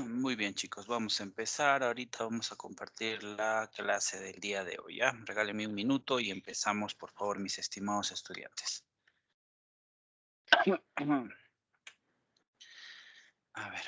Muy bien, chicos, vamos a empezar. Ahorita vamos a compartir la clase del día de hoy, ¿ya? Regáleme un minuto y empezamos, por favor, mis estimados estudiantes. A ver.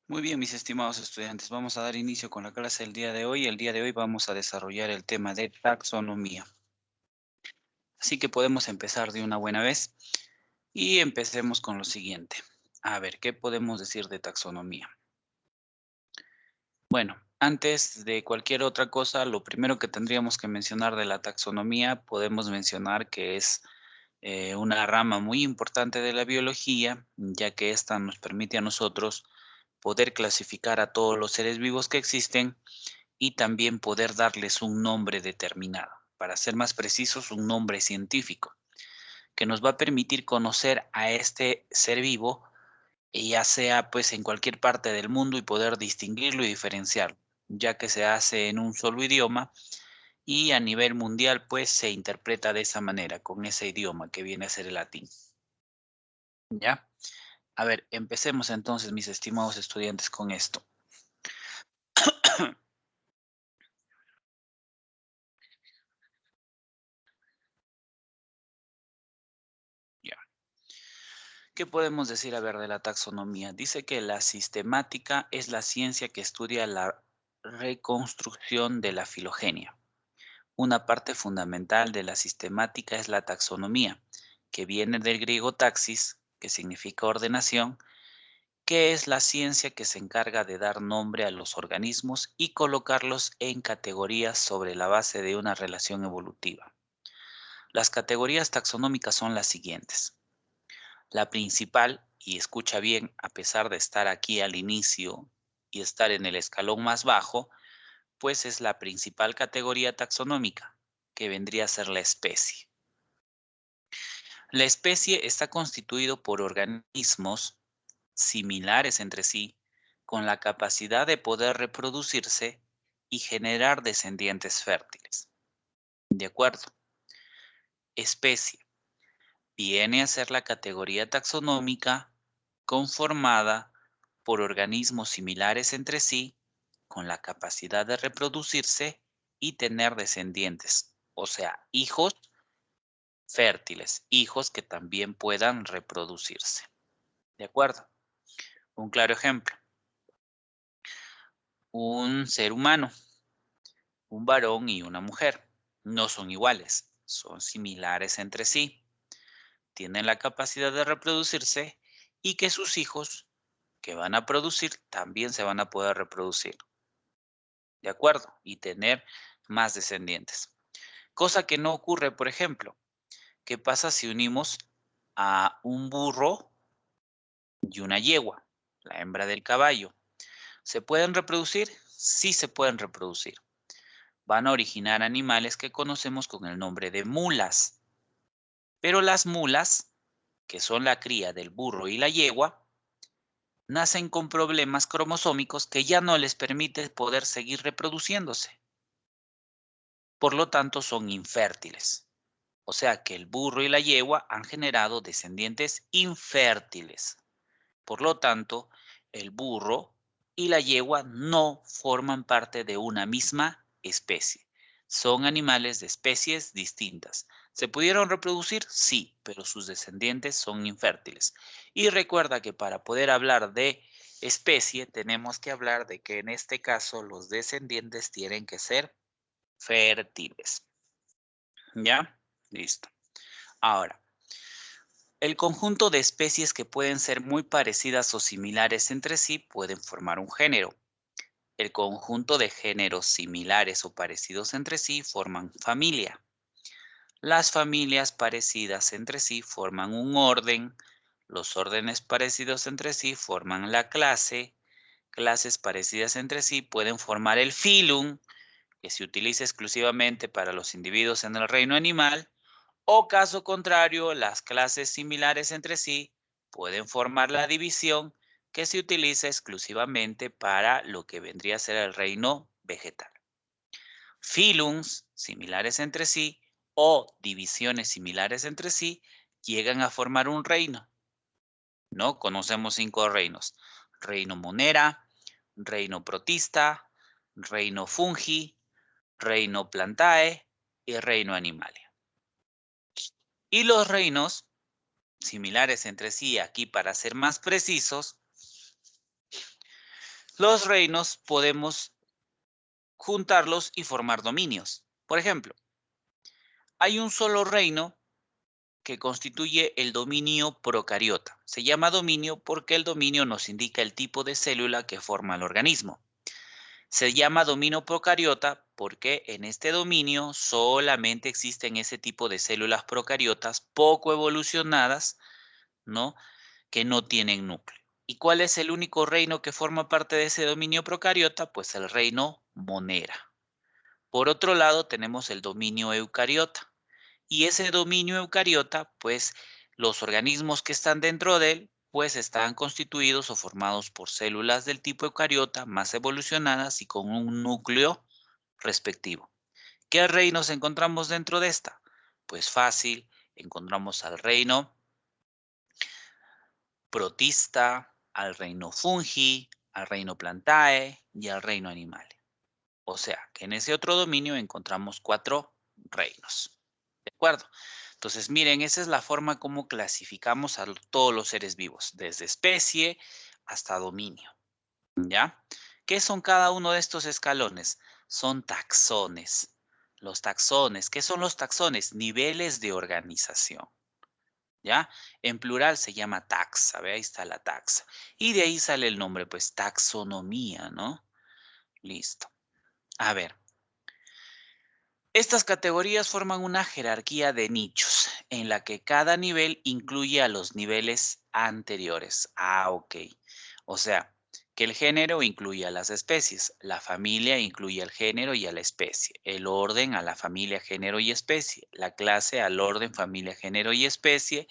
Muy bien, mis estimados estudiantes, vamos a dar inicio con la clase del día de hoy. El día de hoy vamos a desarrollar el tema de taxonomía. Así que podemos empezar de una buena vez y empecemos con lo siguiente. A ver, ¿qué podemos decir de taxonomía? Bueno, antes de cualquier otra cosa, lo primero que tendríamos que mencionar de la taxonomía, podemos mencionar que es una rama muy importante de la biología, ya que esta nos permite a nosotros poder clasificar a todos los seres vivos que existen y también poder darles un nombre determinado. Para ser más precisos, un nombre científico, que nos va a permitir conocer a este ser vivo, ya sea pues en cualquier parte del mundo y poder distinguirlo y diferenciarlo, ya que se hace en un solo idioma y a nivel mundial pues se interpreta de esa manera, con ese idioma que viene a ser el latín. ¿Ya? A ver, empecemos entonces, mis estimados estudiantes, con esto. Ya. ¿Qué podemos decir, a ver, de la taxonomía? Dice que la sistemática es la ciencia que estudia la reconstrucción de la filogenia. Una parte fundamental de la sistemática es la taxonomía, que viene del griego taxis, que significa ordenación, que es la ciencia que se encarga de dar nombre a los organismos y colocarlos en categorías sobre la base de una relación evolutiva. Las categorías taxonómicas son las siguientes. La principal, y escucha bien, a pesar de estar aquí al inicio y estar en el escalón más bajo, pues es la principal categoría taxonómica, que vendría a ser la especie. La especie está constituido por organismos similares entre sí, con la capacidad de poder reproducirse y generar descendientes fértiles. ¿De acuerdo? Especie viene a ser la categoría taxonómica conformada por organismos similares entre sí, con la capacidad de reproducirse y tener descendientes, o sea, hijos fértiles, hijos que también puedan reproducirse. ¿De acuerdo? Un claro ejemplo, un ser humano, un varón y una mujer, no son iguales, son similares entre sí, tienen la capacidad de reproducirse y que sus hijos que van a producir también se van a poder reproducir, ¿de acuerdo? Y tener más descendientes. Cosa que no ocurre, por ejemplo, ¿qué pasa si unimos a un burro y una yegua, la hembra del caballo? ¿Se pueden reproducir? Sí se pueden reproducir. Van a originar animales que conocemos con el nombre de mulas. Pero las mulas, que son la cría del burro y la yegua, nacen con problemas cromosómicos que ya no les permite poder seguir reproduciéndose. Por lo tanto, son infértiles. O sea que el burro y la yegua han generado descendientes infértiles. Por lo tanto, el burro y la yegua no forman parte de una misma especie. Son animales de especies distintas. ¿Se pudieron reproducir? Sí, pero sus descendientes son infértiles. Y recuerda que para poder hablar de especie tenemos que hablar de que en este caso los descendientes tienen que ser fértiles. ¿Ya? Listo. Ahora, el conjunto de especies que pueden ser muy parecidas o similares entre sí pueden formar un género. El conjunto de géneros similares o parecidos entre sí forman familia. Las familias parecidas entre sí forman un orden. Los órdenes parecidos entre sí forman la clase. Clases parecidas entre sí pueden formar el filum, que se utiliza exclusivamente para los individuos en el reino animal. O caso contrario, las clases similares entre sí pueden formar la división que se utiliza exclusivamente para lo que vendría a ser el reino vegetal. Filums similares entre sí o divisiones similares entre sí llegan a formar un reino. ¿No? Conocemos 5 reinos. Reino Monera, Reino Protista, Reino Fungi, Reino Plantae y Reino Animalia. Y los reinos similares entre sí, aquí para ser más precisos, Los reinos podemos juntarlos y formar dominios. Por ejemplo, hay un solo reino que constituye el dominio procariota. Se llama dominio porque el dominio nos indica el tipo de célula que forma el organismo. Se llama dominio procariota porque en este dominio solamente existen ese tipo de células procariotas poco evolucionadas, ¿no? Que no tienen núcleo. ¿Y cuál es el único reino que forma parte de ese dominio procariota? Pues el reino Monera. Por otro lado, tenemos el dominio eucariota. Y ese dominio eucariota, pues los organismos que están dentro de él, pues están constituidos o formados por células del tipo eucariota más evolucionadas y con un núcleo respectivo. ¿Qué reinos encontramos dentro de esta? Pues fácil, encontramos al reino protista, al reino fungi, al reino plantae y al reino animal. O sea, que en ese otro dominio encontramos 4 reinos. ¿De acuerdo? Entonces, miren, esa es la forma como clasificamos a todos los seres vivos, desde especie hasta dominio. ¿Ya? ¿Qué son cada uno de estos escalones? Son taxones. Los taxones, ¿qué son los taxones? Niveles de organización. ¿Ya? En plural se llama taxa, ¿ve? Ahí está la taxa. Y de ahí sale el nombre, pues taxonomía, ¿no? Listo. A ver, estas categorías forman una jerarquía de nichos en la que cada nivel incluye a los niveles anteriores. Ah, ok. O sea, que el género incluye a las especies, la familia incluye al género y a la especie, el orden a la familia, género y especie, la clase al orden, familia, género y especie,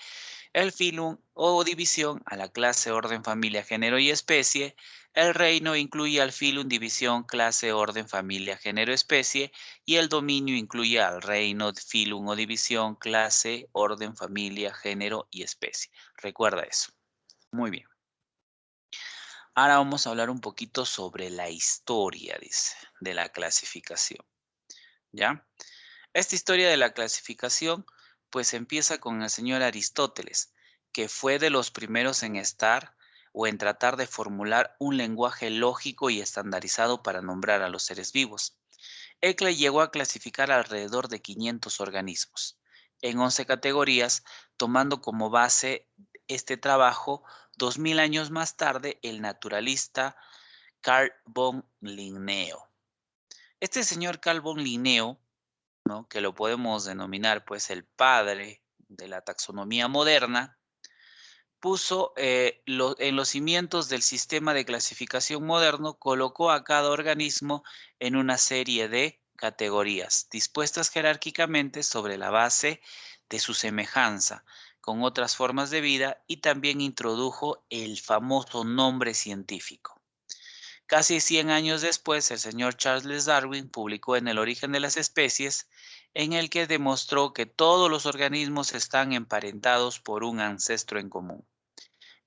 el filum o división a la clase, orden, familia, género y especie. El reino incluye al filum, división, clase, orden, familia, género, especie. Y el dominio incluye al reino, filum o división, clase, orden, familia, género y especie. Recuerda eso. Muy bien. Ahora vamos a hablar un poquito sobre la historia, dice, de la clasificación. ¿Ya? Esta historia de la clasificación pues empieza con el señor Aristóteles, que fue de los primeros en estar o en tratar de formular un lenguaje lógico y estandarizado para nombrar a los seres vivos. Él llegó a clasificar alrededor de 500 organismos en 11 categorías, tomando como base este trabajo 2000 años más tarde el naturalista Carl von Linneo. Este señor Carl von Linneo, ¿no? Que lo podemos denominar pues el padre de la taxonomía moderna, puso en los cimientos del sistema de clasificación moderno, colocó a cada organismo en una serie de categorías, dispuestas jerárquicamente sobre la base de su semejanza con otras formas de vida y también introdujo el famoso nombre científico. Casi 100 años después, el señor Charles Darwin publicó en El origen de las especies, en el que demostró que todos los organismos están emparentados por un ancestro en común.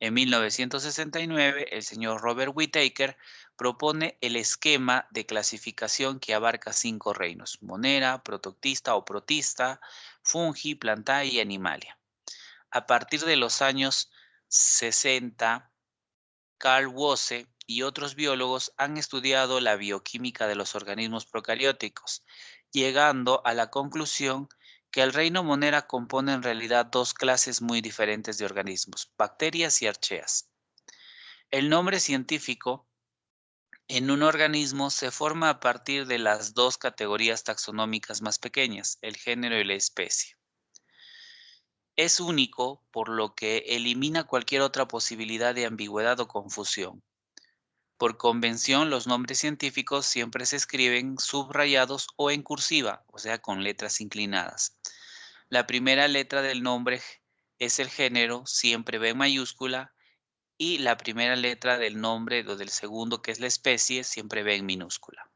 En 1969, el señor Robert Whittaker propone el esquema de clasificación que abarca 5 reinos: Monera, Protoctista o Protista, Fungi, Plantae y Animalia. A partir de los años 60, Carl Woese y otros biólogos han estudiado la bioquímica de los organismos procarióticos, llegando a la conclusión que el reino Monera compone en realidad 2 clases muy diferentes de organismos: bacterias y archeas. El nombre científico en un organismo se forma a partir de las 2 categorías taxonómicas más pequeñas, el género y la especie. Es único, por lo que elimina cualquier otra posibilidad de ambigüedad o confusión. Por convención, los nombres científicos siempre se escriben subrayados o en cursiva, o sea, con letras inclinadas. La primera letra del nombre es el género, siempre va en mayúscula, y la primera letra del nombre o del segundo, que es la especie, siempre va en minúscula.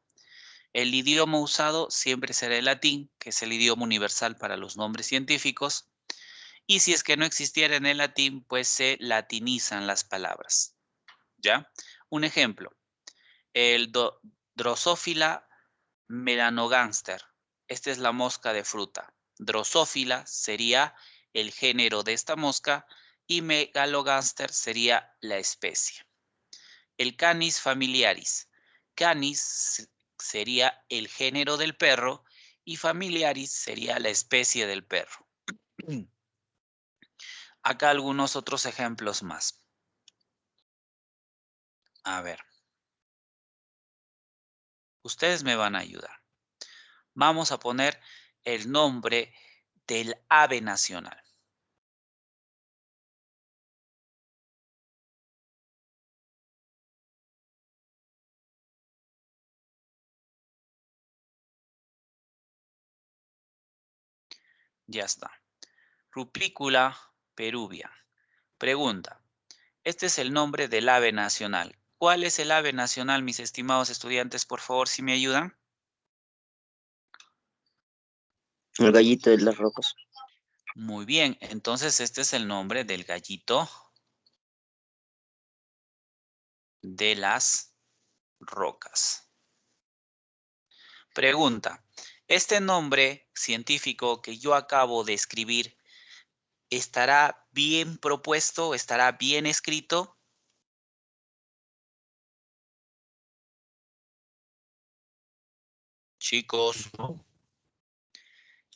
El idioma usado siempre será el latín, que es el idioma universal para los nombres científicos, y si es que no existiera en el latín, pues se latinizan las palabras. ¿Ya? Un ejemplo. El Drosophila melanogaster. Esta es la mosca de fruta. Drosophila sería el género de esta mosca y Megalogaster sería la especie. el Canis familiaris. Canis sería el género del perro y familiaris sería la especie del perro. Acá algunos otros ejemplos más. A ver. Ustedes me van a ayudar. Vamos a poner el nombre del ave nacional. Ya está. Rupícula peruvia. Pregunta. Este es el nombre del ave nacional. ¿Cuál es el ave nacional, mis estimados estudiantes? Por favor, si me ayudan. El gallito de las rocas. Muy bien. Entonces, este es el nombre del gallito de las rocas. Pregunta. Este nombre científico que yo acabo de escribir, ¿estará bien propuesto? ¿Estará bien escrito? Chicos, No,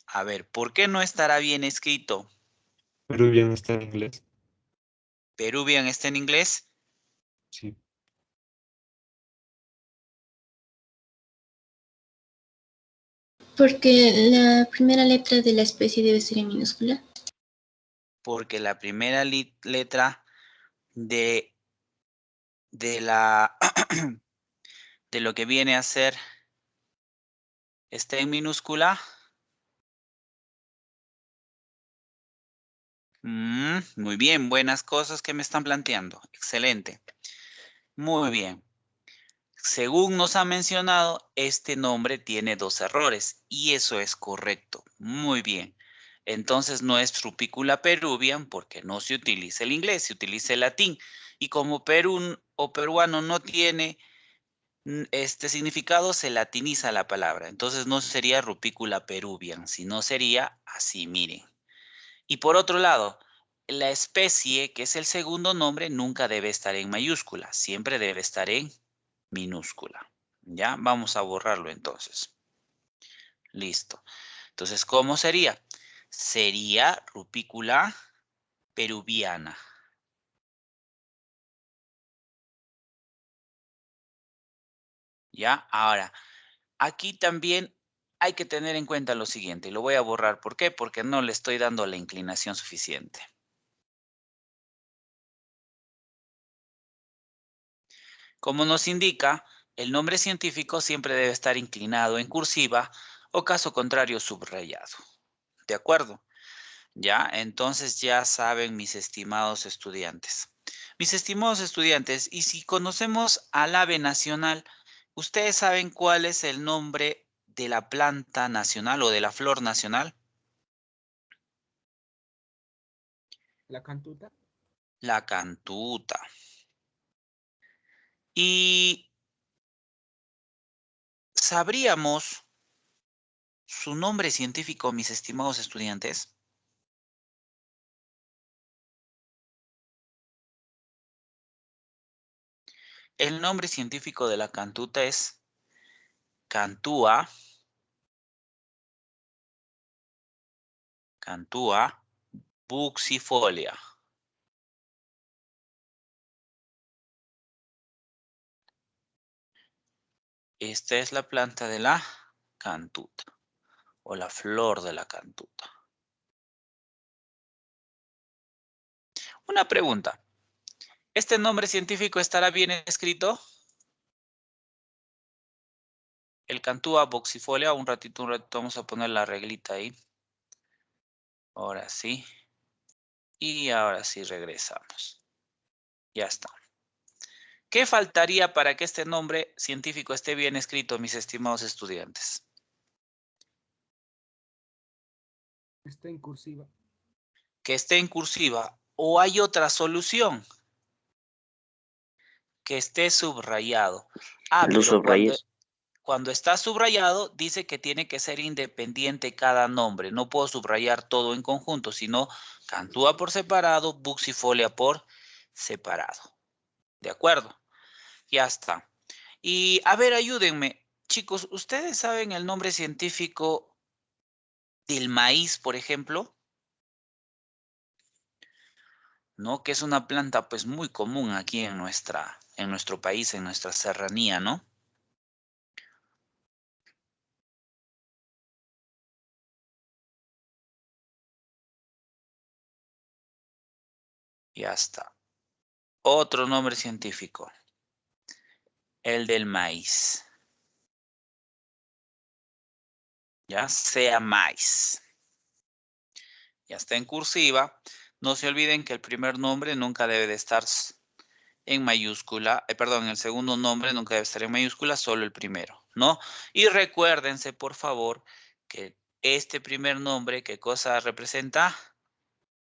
a ver, ¿por qué no estará bien escrito? Peruvian está en inglés. Peruvian está en inglés. Sí. Porque la primera letra de la especie debe ser en minúscula. Porque la primera letra de la de lo que viene a ser está en minúscula. Muy bien, buenas cosas que me están planteando. Excelente. Muy bien. Según nos ha mencionado, este nombre tiene 2 errores y eso es correcto. Muy bien. Entonces no es Rupícula peruvian porque no se utiliza el inglés, se utiliza el latín. Y como Perú o peruano no tiene este significado, se latiniza la palabra. Entonces no sería Rupícula peruvian, sino sería así, miren. Y por otro lado, la especie, que es el segundo nombre, nunca debe estar en mayúscula, siempre debe estar en minúscula. ¿Ya? Vamos a borrarlo entonces. Listo. Entonces, ¿cómo sería? Sería Rupícula peruviana. ¿Ya? Ahora, aquí también hay que tener en cuenta lo siguiente. Lo voy a borrar. ¿Por qué? Porque no le estoy dando la inclinación suficiente. Como nos indica, el nombre científico siempre debe estar inclinado en cursiva o caso contrario subrayado. ¿De acuerdo? Ya, entonces ya saben mis estimados estudiantes. Mis estimados estudiantes, y si conocemos al ave nacional, ¿ustedes saben cuál es el nombre de la planta nacional o de la flor nacional? La cantuta. La cantuta. Y ¿sabríamos su nombre científico, mis estimados estudiantes? El nombre científico de la cantuta es Cantua buxifolia. Esta es la planta de la cantuta o la flor de la cantuta. Una pregunta. ¿Este nombre científico estará bien escrito? El Cantua buxifolia, un ratito vamos a poner la reglita ahí. Ahora sí. Y ahora sí regresamos. Ya está. ¿Qué faltaría para que este nombre científico esté bien escrito, mis estimados estudiantes? Está en cursiva. Que esté en cursiva. ¿O hay otra solución? Que esté subrayado. Los Pero subrayos. cuando está subrayado, dice que tiene que ser independiente cada nombre. No puedo subrayar todo en conjunto, sino Cantua por separado, buxifolia por separado. ¿De acuerdo? Ya está. Y a ver, ayúdenme. Chicos, ¿ustedes saben el nombre científico del maíz, por ejemplo? ¿No? Que es una planta pues muy común aquí en nuestro país, en nuestra serranía, ¿no? Ya está. Otro nombre científico. El del maíz. Ya sea maíz. Ya está en cursiva. No se olviden que el primer nombre nunca debe de estar en mayúscula. Perdón, el segundo nombre nunca debe estar en mayúscula, solo el primero, ¿no? Y recuérdense, por favor, que este primer nombre, ¿qué cosa representa?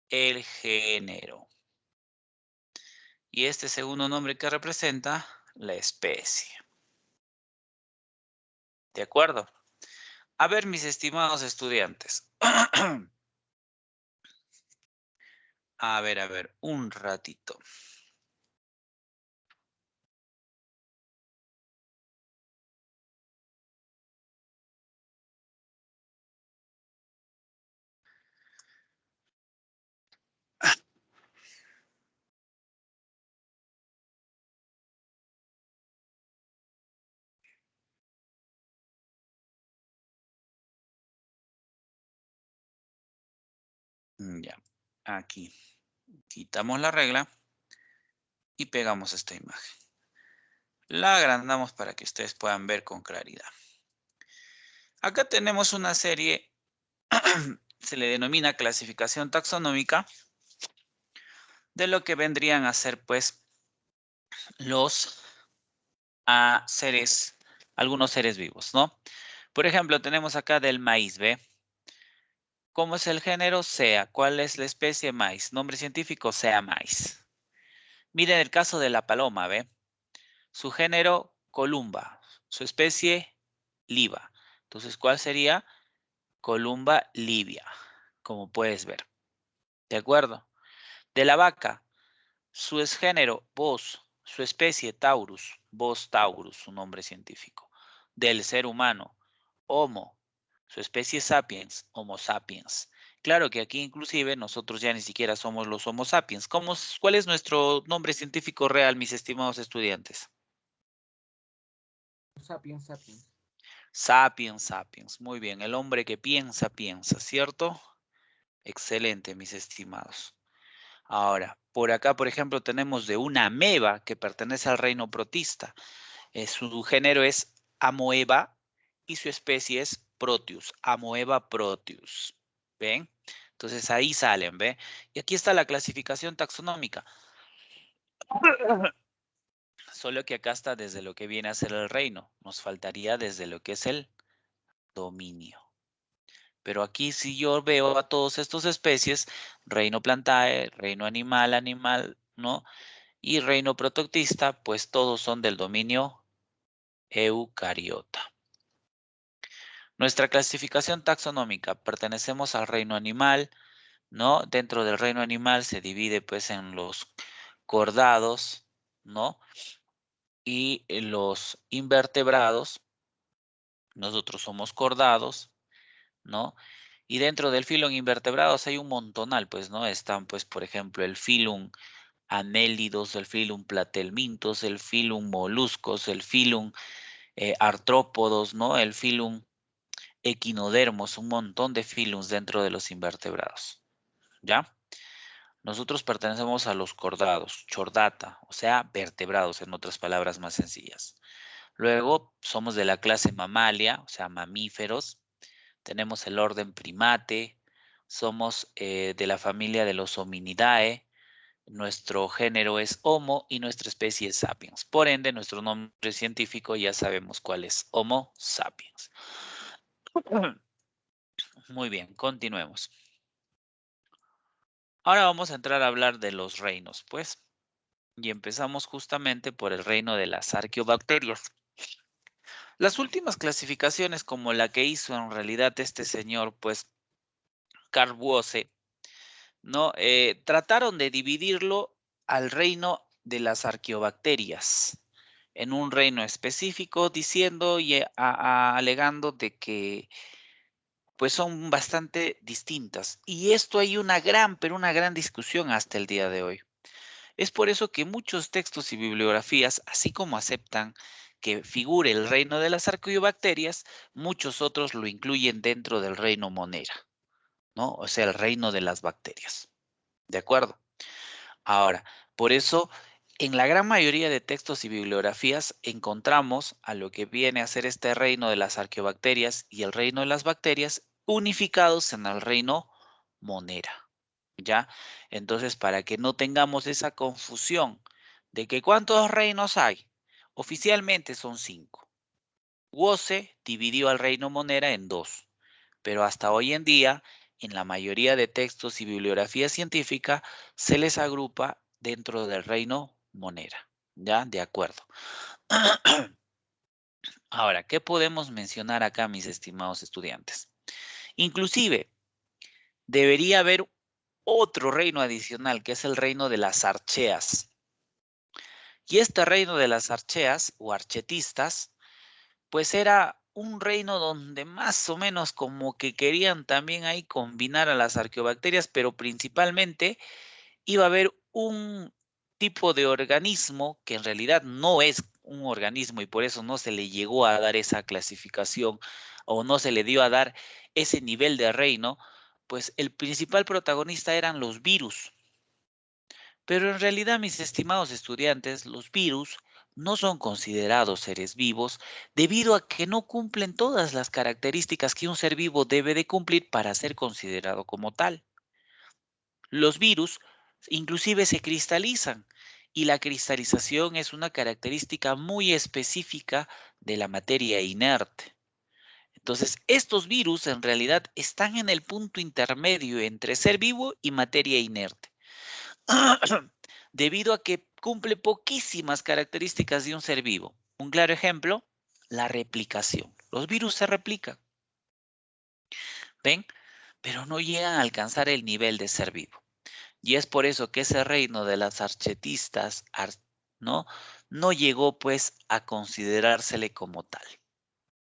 El género. Y este segundo nombre que representa la especie. ¿De acuerdo? A ver, mis estimados estudiantes. A ver, un ratito. Ya, aquí. Quitamos la regla y pegamos esta imagen. La agrandamos para que ustedes puedan ver con claridad. Acá tenemos una serie, se le denomina clasificación taxonómica, de lo que vendrían a ser, pues, los seres, algunos seres vivos, ¿no? Por ejemplo, tenemos acá del maíz, ¿ve? ¿Cómo es el género? Sea. ¿Cuál es la especie? Maíz. Nombre científico, sea maíz. Miren el caso de la paloma, ¿ve? Su género, columba. Su especie, liba. Entonces, ¿cuál sería? Columba libia, como puedes ver. ¿De acuerdo? De la vaca, su género, Bos. Su especie, Taurus. Bos taurus, su nombre científico. Del ser humano, Homo. Su especie, Sapiens. Homo sapiens. Claro que aquí inclusive nosotros ya ni siquiera somos los Homo sapiens. ¿Cuál es nuestro nombre científico real, mis estimados estudiantes? Sapiens, sapiens. Sapiens, sapiens. Muy bien, el hombre que piensa, piensa, ¿cierto? Excelente, mis estimados. Ahora, por acá, por ejemplo, tenemos de una ameba que pertenece al reino protista. Su género es Amoeba y su especie es Proteus, Amoeba proteus. ¿Ven? Entonces ahí salen, ¿ve? Y aquí está la clasificación taxonómica. Solo que acá está desde lo que viene a ser el reino. Nos faltaría desde lo que es el dominio. Pero aquí si yo veo a todas estas especies, reino plantae, reino animal, animal, ¿no? Y reino protoctista, pues todos son del dominio eucariota. Nuestra clasificación taxonómica, pertenecemos al reino animal, ¿no? Dentro del reino animal se divide pues en los cordados, ¿no? Y los invertebrados, nosotros somos cordados, ¿no? Y dentro del filum invertebrados hay un montonal, pues, ¿no? Están, pues, por ejemplo, el filum anélidos, el filum platelmintos, el filum moluscos, el filum artrópodos, ¿no? El filum equinodermos, un montón de filums dentro de los invertebrados, ¿ya? Nosotros pertenecemos a los cordados, chordata, o sea, vertebrados, en otras palabras más sencillas. Luego, somos de la clase mamalia, o sea, mamíferos. Tenemos el orden primate, somos de la familia de los Hominidae, nuestro género es Homo y nuestra especie es Sapiens. Por ende, nuestro nombre científico ya sabemos cuál es, Homo sapiens. Muy bien, continuemos. Ahora vamos a entrar a hablar de los reinos, pues. Y empezamos justamente por el reino de las arqueobacterias. Las últimas clasificaciones, como la que hizo en realidad este señor, pues, Carl Woese, ¿no? Trataron de dividirlo al reino de las arqueobacterias. en un reino específico, diciendo y alegando de que pues son bastante distintas. Y esto hay una gran, pero una gran discusión hasta el día de hoy. Es por eso que muchos textos y bibliografías, así como aceptan que figure el reino de las arqueobacterias, muchos otros lo incluyen dentro del reino monera, ¿no? O sea, el reino de las bacterias. ¿De acuerdo? Ahora, por eso, en la gran mayoría de textos y bibliografías encontramos a lo que viene a ser este reino de las arqueobacterias y el reino de las bacterias unificados en el reino monera. ¿Ya? Entonces, para que no tengamos esa confusión de que ¿cuántos reinos hay? Oficialmente son 5. Wose dividió al reino monera en 2, pero hasta hoy en día, en la mayoría de textos y bibliografía científica, se les agrupa dentro del reino monera. ¿Ya? De acuerdo. Ahora, ¿qué podemos mencionar acá, mis estimados estudiantes? Inclusive, debería haber otro reino adicional, que es el reino de las archeas. Y este reino de las archeas o archetistas, pues era un reino donde más o menos como que querían también ahí combinar a las arqueobacterias, pero principalmente iba a haber un tipo de organismo que en realidad no es un organismo y por eso no se le llegó a dar esa clasificación o no se le dio a dar ese nivel de reino, pues el principal protagonista eran los virus. Pero en realidad, mis estimados estudiantes, los virus no son considerados seres vivos debido a que no cumplen todas las características que un ser vivo debe de cumplir para ser considerado como tal. Los virus inclusive se cristalizan y la cristalización es una característica muy específica de la materia inerte. Entonces, estos virus en realidad están en el punto intermedio entre ser vivo y materia inerte. Debido a que cumple poquísimas características de un ser vivo. Un claro ejemplo, la replicación. Los virus se replican, ¿ven? Pero no llegan a alcanzar el nivel de ser vivo. Y es por eso que ese reino de las archetistas, ¿no? No llegó pues a considerársele como tal.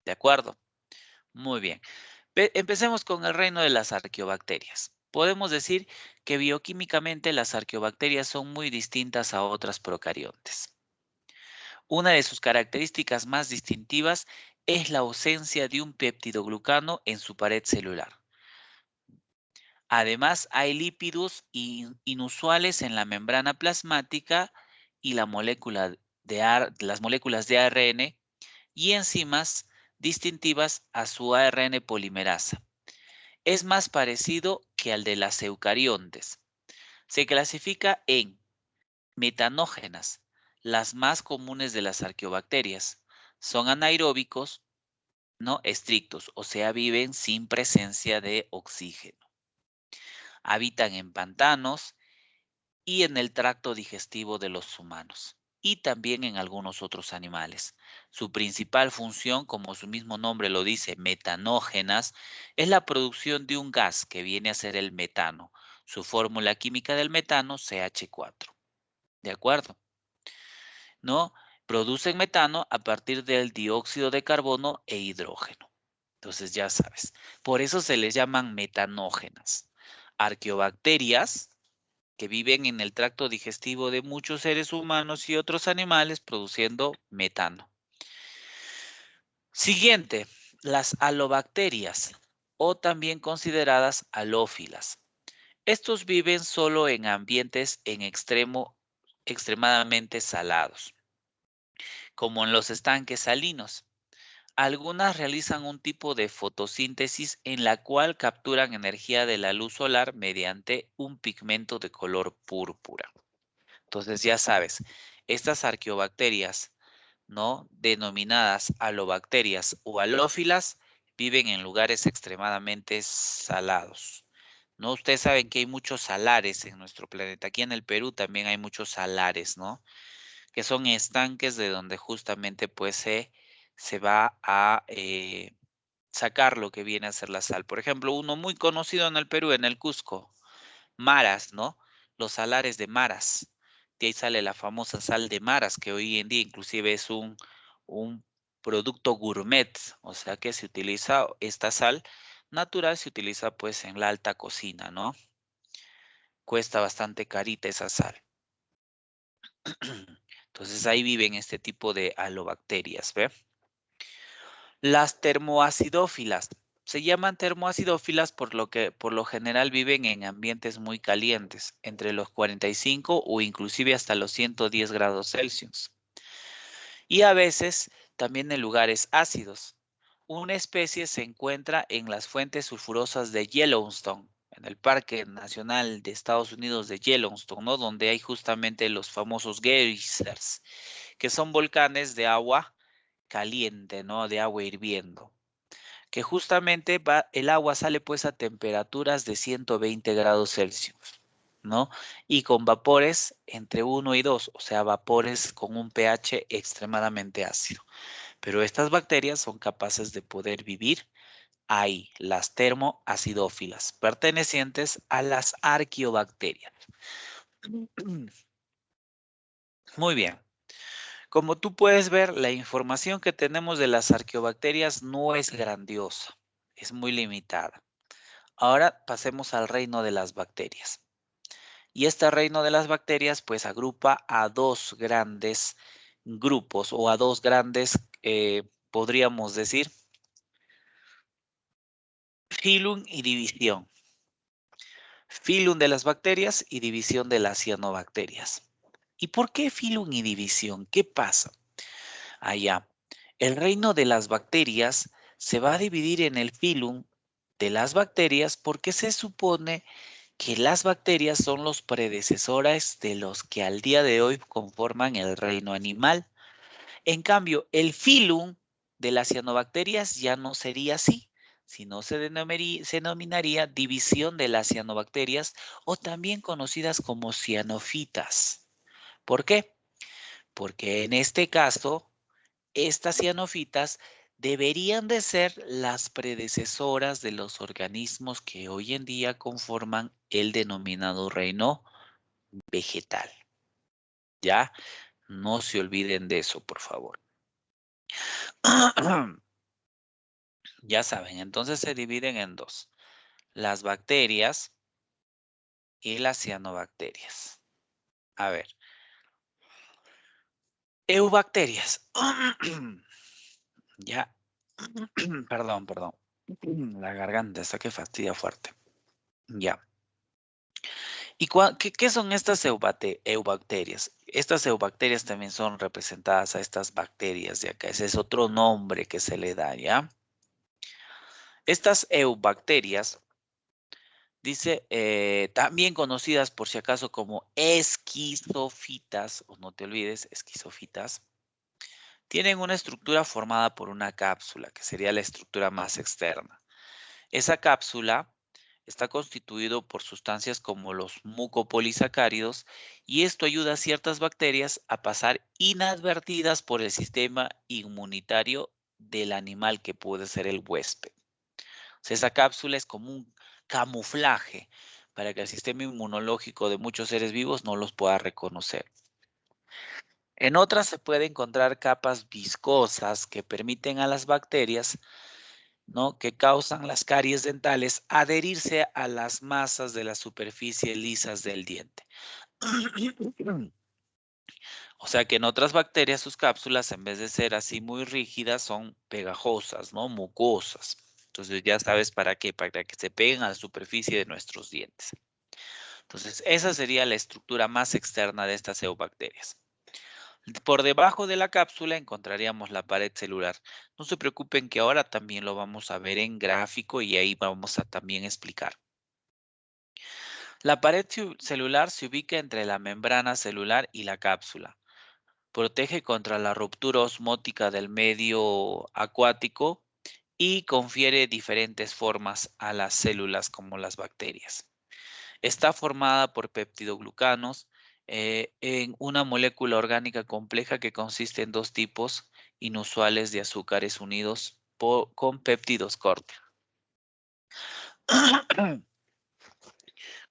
¿De acuerdo? Muy bien. Empecemos con el reino de las arqueobacterias. Podemos decir que bioquímicamente las arqueobacterias son muy distintas a otras procariontes. Una de sus características más distintivas es la ausencia de un peptidoglucano en su pared celular. Además, hay lípidos inusuales en la membrana plasmática y las moléculas de ARN y enzimas distintivas a su ARN polimerasa. Es más parecido que al de las eucariontes. Se clasifica en metanógenas, las más comunes de las arqueobacterias. Son anaeróbicos, no estrictos, o sea, viven sin presencia de oxígeno. Habitan en pantanos y en el tracto digestivo de los humanos y también en algunos otros animales. Su principal función, como su mismo nombre lo dice, metanógenas, es la producción de un gas que viene a ser el metano. Su fórmula química del metano, CH4. ¿De acuerdo? ¿No? Producen metano a partir del dióxido de carbono e hidrógeno. Entonces ya sabes, por eso se les llaman metanógenas. Arqueobacterias que viven en el tracto digestivo de muchos seres humanos y otros animales produciendo metano. Siguiente, las halobacterias o también consideradas halófilas. Estos viven solo en ambientes extremadamente salados, como en los estanques salinos. Algunas realizan un tipo de fotosíntesis en la cual capturan energía de la luz solar mediante un pigmento de color púrpura. Entonces ya sabes, estas arqueobacterias, ¿no? Denominadas halobacterias o halófilas, viven en lugares extremadamente salados. ¿No? Ustedes saben que hay muchos salares en nuestro planeta. Aquí en el Perú también hay muchos salares, ¿no? Que son estanques de donde justamente pues se va a sacar lo que viene a ser la sal. Por ejemplo, uno muy conocido en el Perú, en el Cusco, Maras, ¿no? Los salares de Maras de ahí sale la famosa sal de maras, que hoy en día inclusive es un producto gourmet, o sea que se utiliza esta sal natural, se utiliza pues en la alta cocina, ¿no? Cuesta bastante carita esa sal. Entonces ahí viven este tipo de halobacterias, ¿ve? Las termoacidófilas. Se llaman termoacidófilas por lo general viven en ambientes muy calientes, entre los 45 o inclusive hasta los 110 grados Celsius. Y a veces también en lugares ácidos. Una especie se encuentra en las fuentes sulfurosas de Yellowstone, en el Parque Nacional de Estados Unidos de Yellowstone, ¿no? Donde hay justamente los famosos geysers, que son volcanes de agua caliente, ¿no? De agua hirviendo. Que justamente el agua sale pues a temperaturas de 120 grados Celsius, ¿no? Y con vapores entre 1 y 2, o sea, vapores con un pH extremadamente ácido. Pero estas bacterias son capaces de poder vivir ahí, las termoacidófilas, pertenecientes a las arqueobacterias. Muy bien. Como tú puedes ver, la información que tenemos de las arqueobacterias no es grandiosa, es muy limitada. Ahora pasemos al reino de las bacterias. Y este reino de las bacterias pues agrupa a dos grandes grupos o a dos grandes, podríamos decir, filum y división. Filum de las bacterias y división de las cianobacterias. ¿Y por qué filum y división? ¿Qué pasa? Allá, el reino de las bacterias se va a dividir en el filum de las bacterias porque se supone que las bacterias son los predecesores de los que al día de hoy conforman el reino animal. En cambio, el filum de las cianobacterias ya no sería así, sino se denominaría división de las cianobacterias o también conocidas como cianofitas. ¿Por qué? Porque en este caso, estas cianofitas deberían de ser las predecesoras de los organismos que hoy en día conforman el denominado reino vegetal. ¿Ya? No se olviden de eso, por favor. Ya saben, entonces se dividen en dos, las bacterias y las cianobacterias. A ver, eubacterias. Ya, perdón. La garganta, está que fastidia fuerte. Ya. ¿Y qué son estas eubacterias? Estas eubacterias también son representadas a estas bacterias de acá. Ese es otro nombre que se le da, ¿ya? Estas eubacterias, dice, también conocidas por si acaso como esquizofitas, o no te olvides, esquizofitas, tienen una estructura formada por una cápsula, que sería la estructura más externa. Esa cápsula está constituido por sustancias como los mucopolisacáridos y esto ayuda a ciertas bacterias a pasar inadvertidas por el sistema inmunitario del animal que puede ser el huésped. O sea, esa cápsula es como un camuflaje para que el sistema inmunológico de muchos seres vivos no los pueda reconocer. En otras se puede encontrar capas viscosas que permiten a las bacterias, ¿no?, que causan las caries dentales adherirse a las masas de la superficie lisas del diente. O sea que en otras bacterias sus cápsulas, en vez de ser así muy rígidas, son pegajosas, ¿no? Mucosas. Entonces ya sabes para qué, para que se peguen a la superficie de nuestros dientes. Entonces esa sería la estructura más externa de estas eubacterias. Por debajo de la cápsula encontraríamos la pared celular. No se preocupen que ahora también lo vamos a ver en gráfico y ahí vamos a también explicar. La pared celular se ubica entre la membrana celular y la cápsula. Protege contra la ruptura osmótica del medio acuático y confiere diferentes formas a las células como las bacterias. Está formada por peptidoglucanos en una molécula orgánica compleja que consiste en dos tipos inusuales de azúcares unidos con péptidos cortos.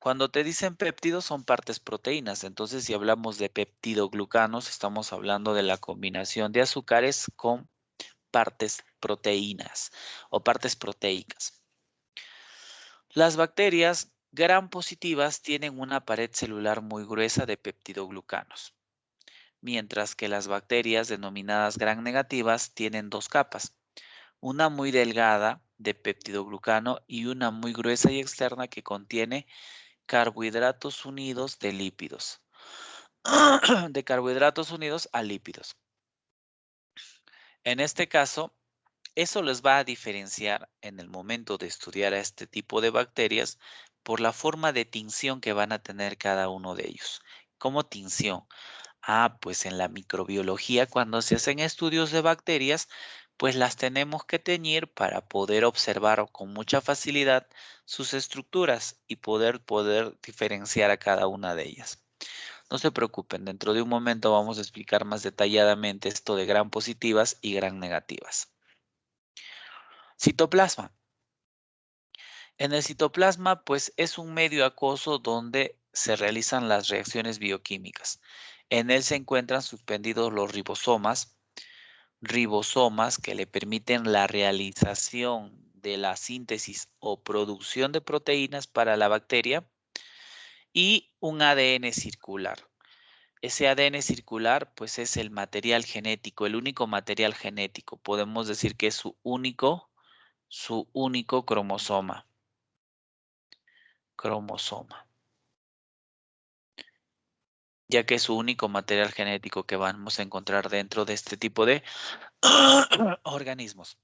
Cuando te dicen péptidos son partes proteínas. Entonces, si hablamos de peptidoglucanos, estamos hablando de la combinación de azúcares con partes proteínas o partes proteicas. Las bacterias gram positivas tienen una pared celular muy gruesa de peptidoglucanos, mientras que las bacterias denominadas gram negativas tienen dos capas, una muy delgada de peptidoglucano y una muy gruesa y externa que contiene carbohidratos unidos de lípidos. De carbohidratos unidos a lípidos. En este caso, eso les va a diferenciar en el momento de estudiar a este tipo de bacterias por la forma de tinción que van a tener cada uno de ellos. ¿Cómo tinción? Pues en la microbiología, cuando se hacen estudios de bacterias, pues las tenemos que teñir para poder observar con mucha facilidad sus estructuras y poder diferenciar a cada una de ellas. No se preocupen, dentro de un momento vamos a explicar más detalladamente esto de gram positivas y gram negativas. Citoplasma. En el citoplasma, pues es un medio acuoso donde se realizan las reacciones bioquímicas. En él se encuentran suspendidos los ribosomas que le permiten la realización de la síntesis o producción de proteínas para la bacteria y un ADN circular. Ese ADN circular, pues es el material genético, el único material genético. Podemos decir que es su único cromosoma. Ya que es su único material genético que vamos a encontrar dentro de este tipo de organismos.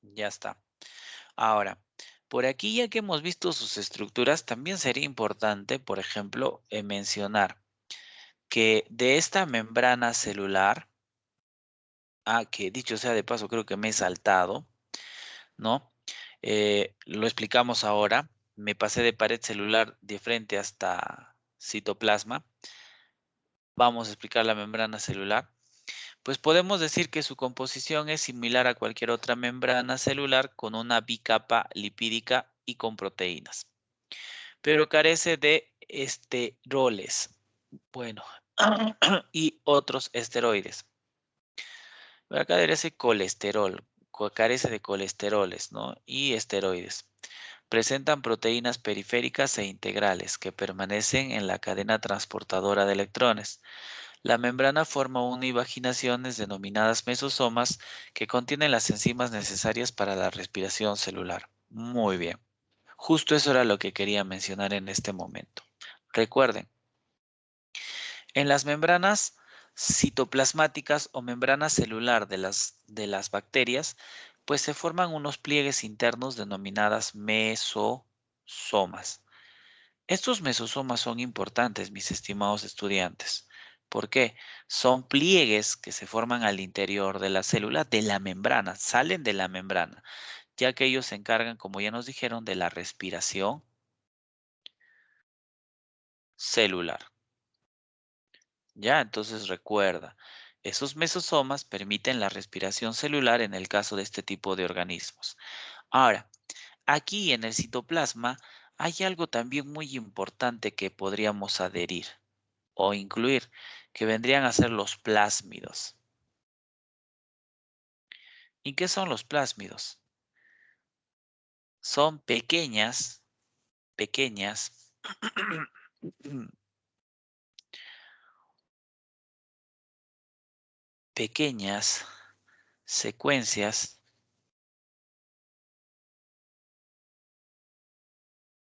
Ya está. Ahora, por aquí ya que hemos visto sus estructuras, también sería importante, por ejemplo, mencionar que de esta membrana celular, que dicho sea de paso, creo que me he saltado, ¿no? Lo explicamos ahora. Me pasé de pared celular de frente hasta citoplasma. Vamos a explicar la membrana celular. Pues podemos decir que su composición es similar a cualquier otra membrana celular con una bicapa lipídica y con proteínas, pero carece de esteroles, bueno, y otros esteroides. Pero acá carece colesterol, carece de colesteroles, ¿no? Y esteroides. Presentan proteínas periféricas e integrales que permanecen en la cadena transportadora de electrones. La membrana forma univaginaciones denominadas mesosomas que contienen las enzimas necesarias para la respiración celular. Muy bien. Justo eso era lo que quería mencionar en este momento. Recuerden, en las membranas citoplasmáticas o membrana celular de las bacterias, pues se forman unos pliegues internos denominadas mesosomas. Estos mesosomas son importantes, mis estimados estudiantes. ¿Por qué? Son pliegues que se forman al interior de la célula, de la membrana, salen de la membrana, ya que ellos se encargan, como ya nos dijeron, de la respiración celular. Ya, entonces recuerda, esos mesosomas permiten la respiración celular en el caso de este tipo de organismos. Ahora, aquí en el citoplasma hay algo también muy importante que podríamos adherir o incluir, que vendrían a ser los plásmidos. ¿Y qué son los plásmidos? Son pequeñas pequeñas secuencias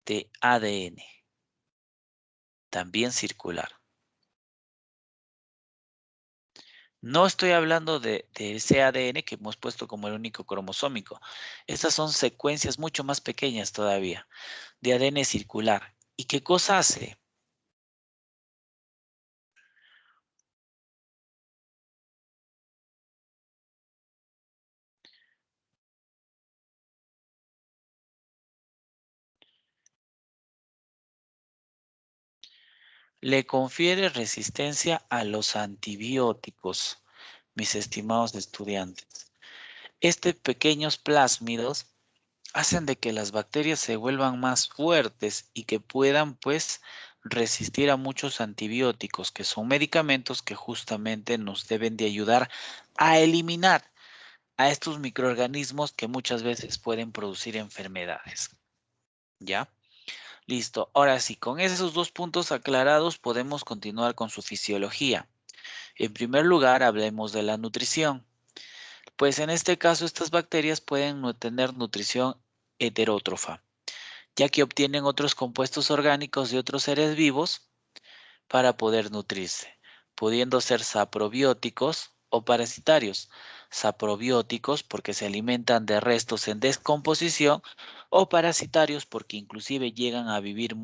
de ADN, también circular. No estoy hablando de ese ADN que hemos puesto como el único cromosómico. Estas son secuencias mucho más pequeñas todavía de ADN circular. ¿Y qué cosa hace? Le confiere resistencia a los antibióticos, mis estimados estudiantes. Estos pequeños plásmidos hacen de que las bacterias se vuelvan más fuertes y que puedan, pues, resistir a muchos antibióticos, que son medicamentos que justamente nos deben de ayudar a eliminar a estos microorganismos que muchas veces pueden producir enfermedades. ¿Ya? Listo. Ahora sí, con esos 2 puntos aclarados podemos continuar con su fisiología. En primer lugar, hablemos de la nutrición. Pues en este caso, estas bacterias pueden tener nutrición heterótrofa, ya que obtienen otros compuestos orgánicos de otros seres vivos para poder nutrirse, pudiendo ser saprobióticos o parasitarios. Saprobióticos porque se alimentan de restos en descomposición o parasitarios porque inclusive llegan a vivir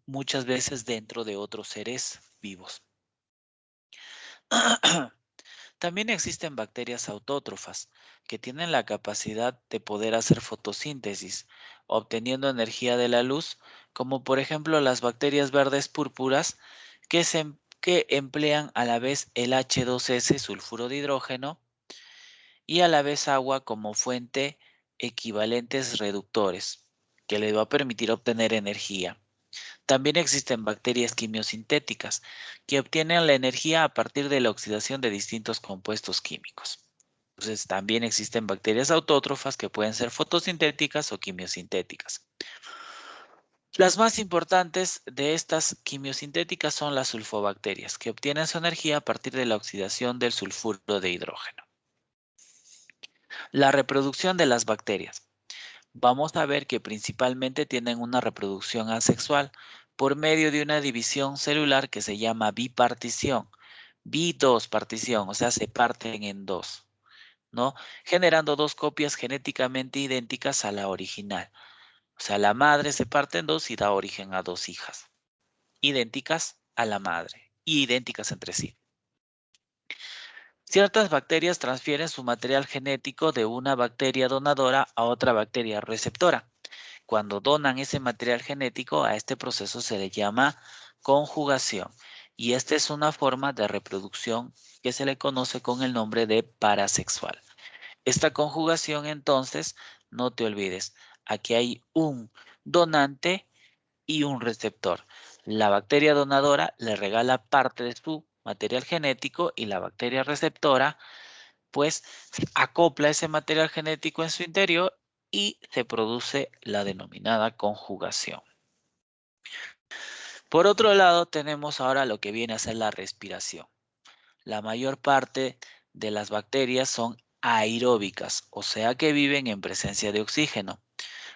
muchas veces dentro de otros seres vivos. También existen bacterias autótrofas que tienen la capacidad de poder hacer fotosíntesis, obteniendo energía de la luz, como por ejemplo las bacterias verdes púrpuras que emplean a la vez el H2S, sulfuro de hidrógeno, y a la vez agua como fuente equivalentes reductores, que les va a permitir obtener energía. También existen bacterias quimiosintéticas que obtienen la energía a partir de la oxidación de distintos compuestos químicos. Entonces, también existen bacterias autótrofas que pueden ser fotosintéticas o quimiosintéticas. Las más importantes de estas quimiosintéticas son las sulfobacterias, que obtienen su energía a partir de la oxidación del sulfuro de hidrógeno. La reproducción de las bacterias. Vamos a ver que principalmente tienen una reproducción asexual por medio de una división celular que se llama bipartición. B2 partición, o sea, se parten en dos, ¿no? Generando 2 copias genéticamente idénticas a la original. O sea, la madre se parte en 2 y da origen a 2 hijas, idénticas a la madre y idénticas entre sí. Ciertas bacterias transfieren su material genético de una bacteria donadora a otra bacteria receptora. Cuando donan ese material genético, a este proceso se le llama conjugación. Y esta es una forma de reproducción que se le conoce con el nombre de parasexual. Esta conjugación, entonces, no te olvides, aquí hay un donante y un receptor. La bacteria donadora le regala parte de su material genético y la bacteria receptora pues acopla ese material genético en su interior y se produce la denominada conjugación. Por otro lado, tenemos ahora lo que viene a ser la respiración. La mayor parte de las bacterias son aeróbicas, o sea que viven en presencia de oxígeno,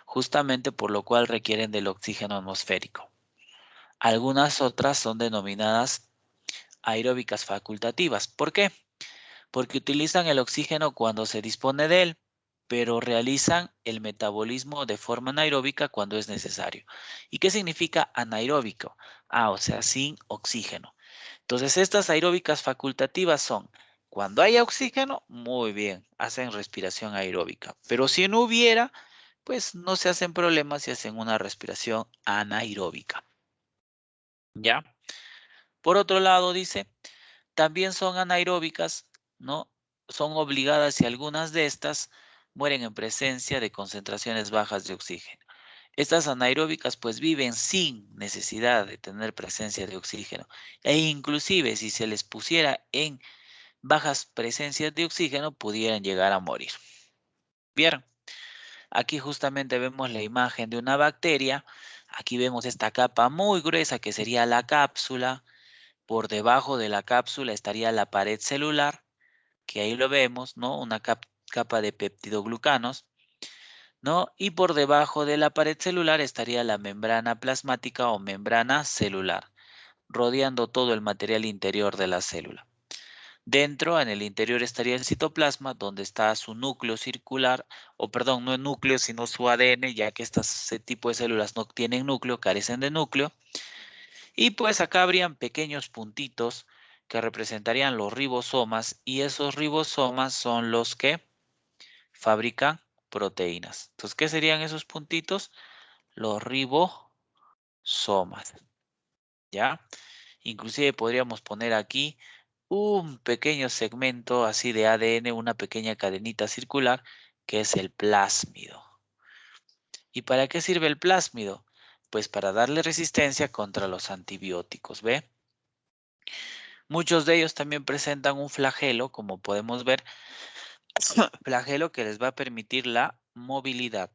justamente por lo cual requieren del oxígeno atmosférico. Algunas otras son denominadas aeróbicas facultativas. ¿Por qué? Porque utilizan el oxígeno cuando se dispone de él, pero realizan el metabolismo de forma anaeróbica cuando es necesario. ¿Y qué significa anaeróbico? O sea, sin oxígeno. Entonces, estas aeróbicas facultativas son, cuando haya oxígeno, muy bien, hacen respiración aeróbica. Pero si no hubiera, pues no se hacen problemas y hacen una respiración anaeróbica. ¿Ya? Por otro lado, dice, también son anaeróbicas, ¿no? Son obligadas y algunas de estas mueren en presencia de concentraciones bajas de oxígeno. Estas anaeróbicas pues viven sin necesidad de tener presencia de oxígeno e inclusive si se les pusiera en bajas presencias de oxígeno pudieran llegar a morir. Bien, aquí justamente vemos la imagen de una bacteria. Aquí vemos esta capa muy gruesa que sería la cápsula. Por debajo de la cápsula estaría la pared celular, que ahí lo vemos, ¿no? Una capa de peptidoglucanos, ¿no? Y por debajo de la pared celular estaría la membrana plasmática o membrana celular, rodeando todo el material interior de la célula. Dentro, en el interior, estaría el citoplasma, donde está su núcleo circular, o perdón, no el núcleo, sino su ADN, ya que este tipo de células no tienen núcleo, carecen de núcleo. Y pues acá habrían pequeños puntitos que representarían los ribosomas, y esos ribosomas son los que fabrican proteínas. Entonces, ¿qué serían esos puntitos? Los ribosomas, ¿ya? Inclusive podríamos poner aquí un pequeño segmento así de ADN, una pequeña cadenita circular, que es el plásmido. ¿Y para qué sirve el plásmido? Pues para darle resistencia contra los antibióticos, ¿ve? Muchos de ellos también presentan un flagelo, como podemos ver, flagelo que les va a permitir la movilidad,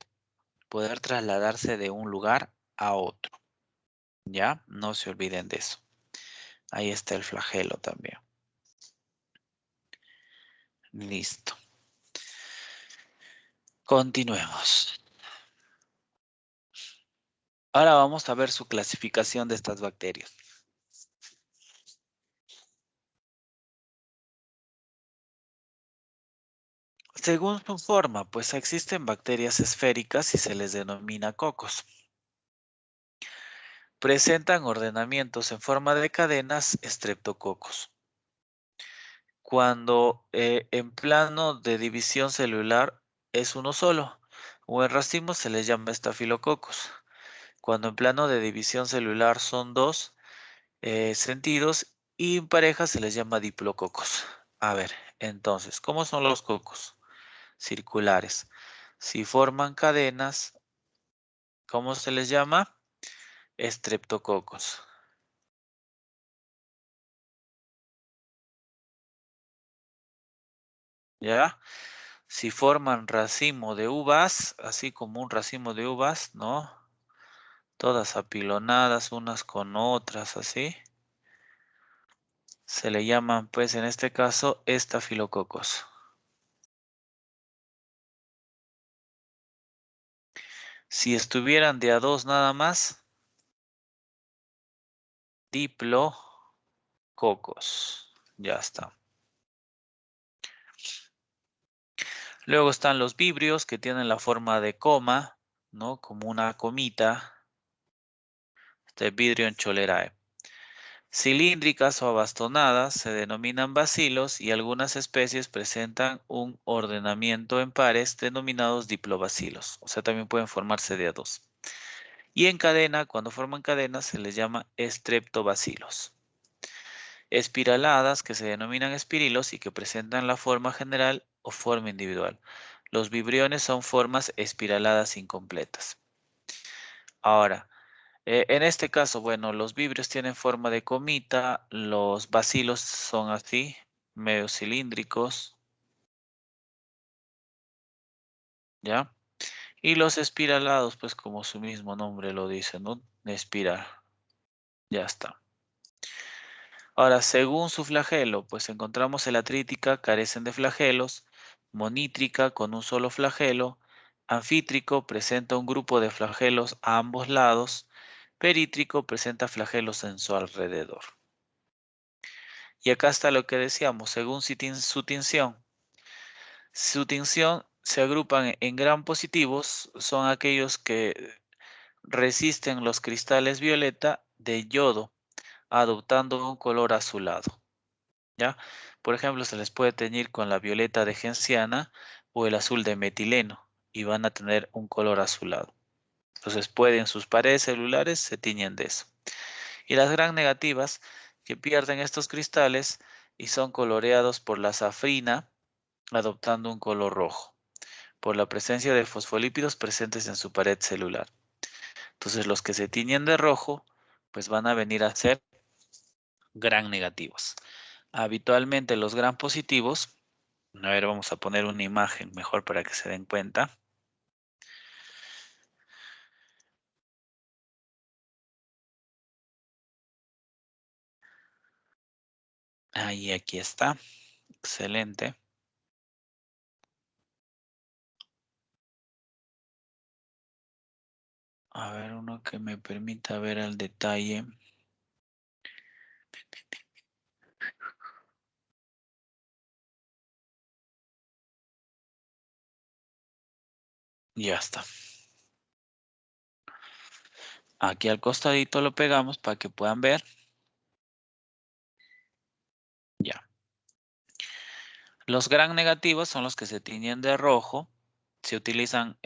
poder trasladarse de un lugar a otro. ¿Ya? No se olviden de eso. Ahí está el flagelo también. Listo. Continuemos. Ahora vamos a ver su clasificación de estas bacterias. Según su forma, pues existen bacterias esféricas y se les denomina cocos. Presentan ordenamientos en forma de cadenas estreptococos. Cuando en plano de división celular es uno solo, o en racimos se les llama estafilococos. Cuando en plano de división celular son dos sentidos y en pareja se les llama diplococos. A ver, entonces, ¿cómo son los cocos? Circulares. Si forman cadenas, ¿cómo se les llama? Estreptococos. ¿Ya? Si forman racimo de uvas, así como un racimo de uvas, ¿no? Todas apilonadas unas con otras, así. Se le llaman, pues, en este caso, estafilococos. Si estuvieran de a dos nada más, diplococos. Ya está. Luego están los vibrios que tienen la forma de coma, ¿no? Como una comita. Este vidrio en cholerae. Cilíndricas o abastonadas se denominan bacilos y algunas especies presentan un ordenamiento en pares denominados diplobacilos. O sea, también pueden formarse de a dos. Y en cadena, cuando forman cadenas, se les llama estreptobacilos. Espiraladas, que se denominan espirilos y que presentan la forma general o forma individual. Los vibriones son formas espiraladas incompletas. Ahora, en este caso, bueno, los vibrios tienen forma de comita, los bacilos son así, medio cilíndricos, ¿ya? Y los espiralados, pues como su mismo nombre lo dice, ¿no? Espiral, ya está. Ahora, según su flagelo, pues encontramos elatrítica, carecen de flagelos, monítrica con un solo flagelo, anfítrico presenta un grupo de flagelos a ambos lados, perítrico presenta flagelos en su alrededor. Y acá está lo que decíamos, según su tinción. Su tinción se agrupan en gram positivos, son aquellos que resisten los cristales violeta de yodo, adoptando un color azulado. ¿Ya? Por ejemplo, se les puede teñir con la violeta de genciana o el azul de metileno y van a tener un color azulado. Entonces sus paredes celulares se tiñen de eso. Y las gram negativas que pierden estos cristales y son coloreados por la safrina, adoptando un color rojo, por la presencia de fosfolípidos presentes en su pared celular. Entonces los que se tiñen de rojo, pues van a venir a ser gram negativos. Habitualmente los gram positivos, a ver, vamos a poner una imagen mejor para que se den cuenta. Ahí, aquí está. Excelente. A ver, uno que me permita ver al detalle. Ya está. Aquí al costadito lo pegamos para que puedan ver. Ya. Los gram negativos son los que se tiñen de rojo. Se utilizan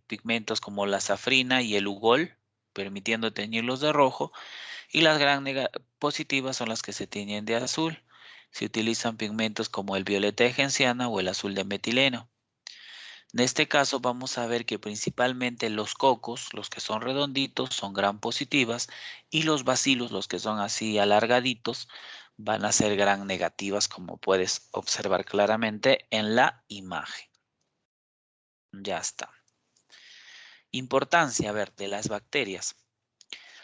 pigmentos como la safrina y el ugol, permitiendo teñirlos de rojo. Y las gram positivas son las que se tiñen de azul. Se utilizan pigmentos como el violeta de genciana o el azul de metileno. En este caso vamos a ver que principalmente los cocos, los que son redonditos, son gram positivas y los bacilos, los que son así alargaditos, van a ser gram negativas, como puedes observar claramente en la imagen. Ya está. Importancia, a ver, de las bacterias.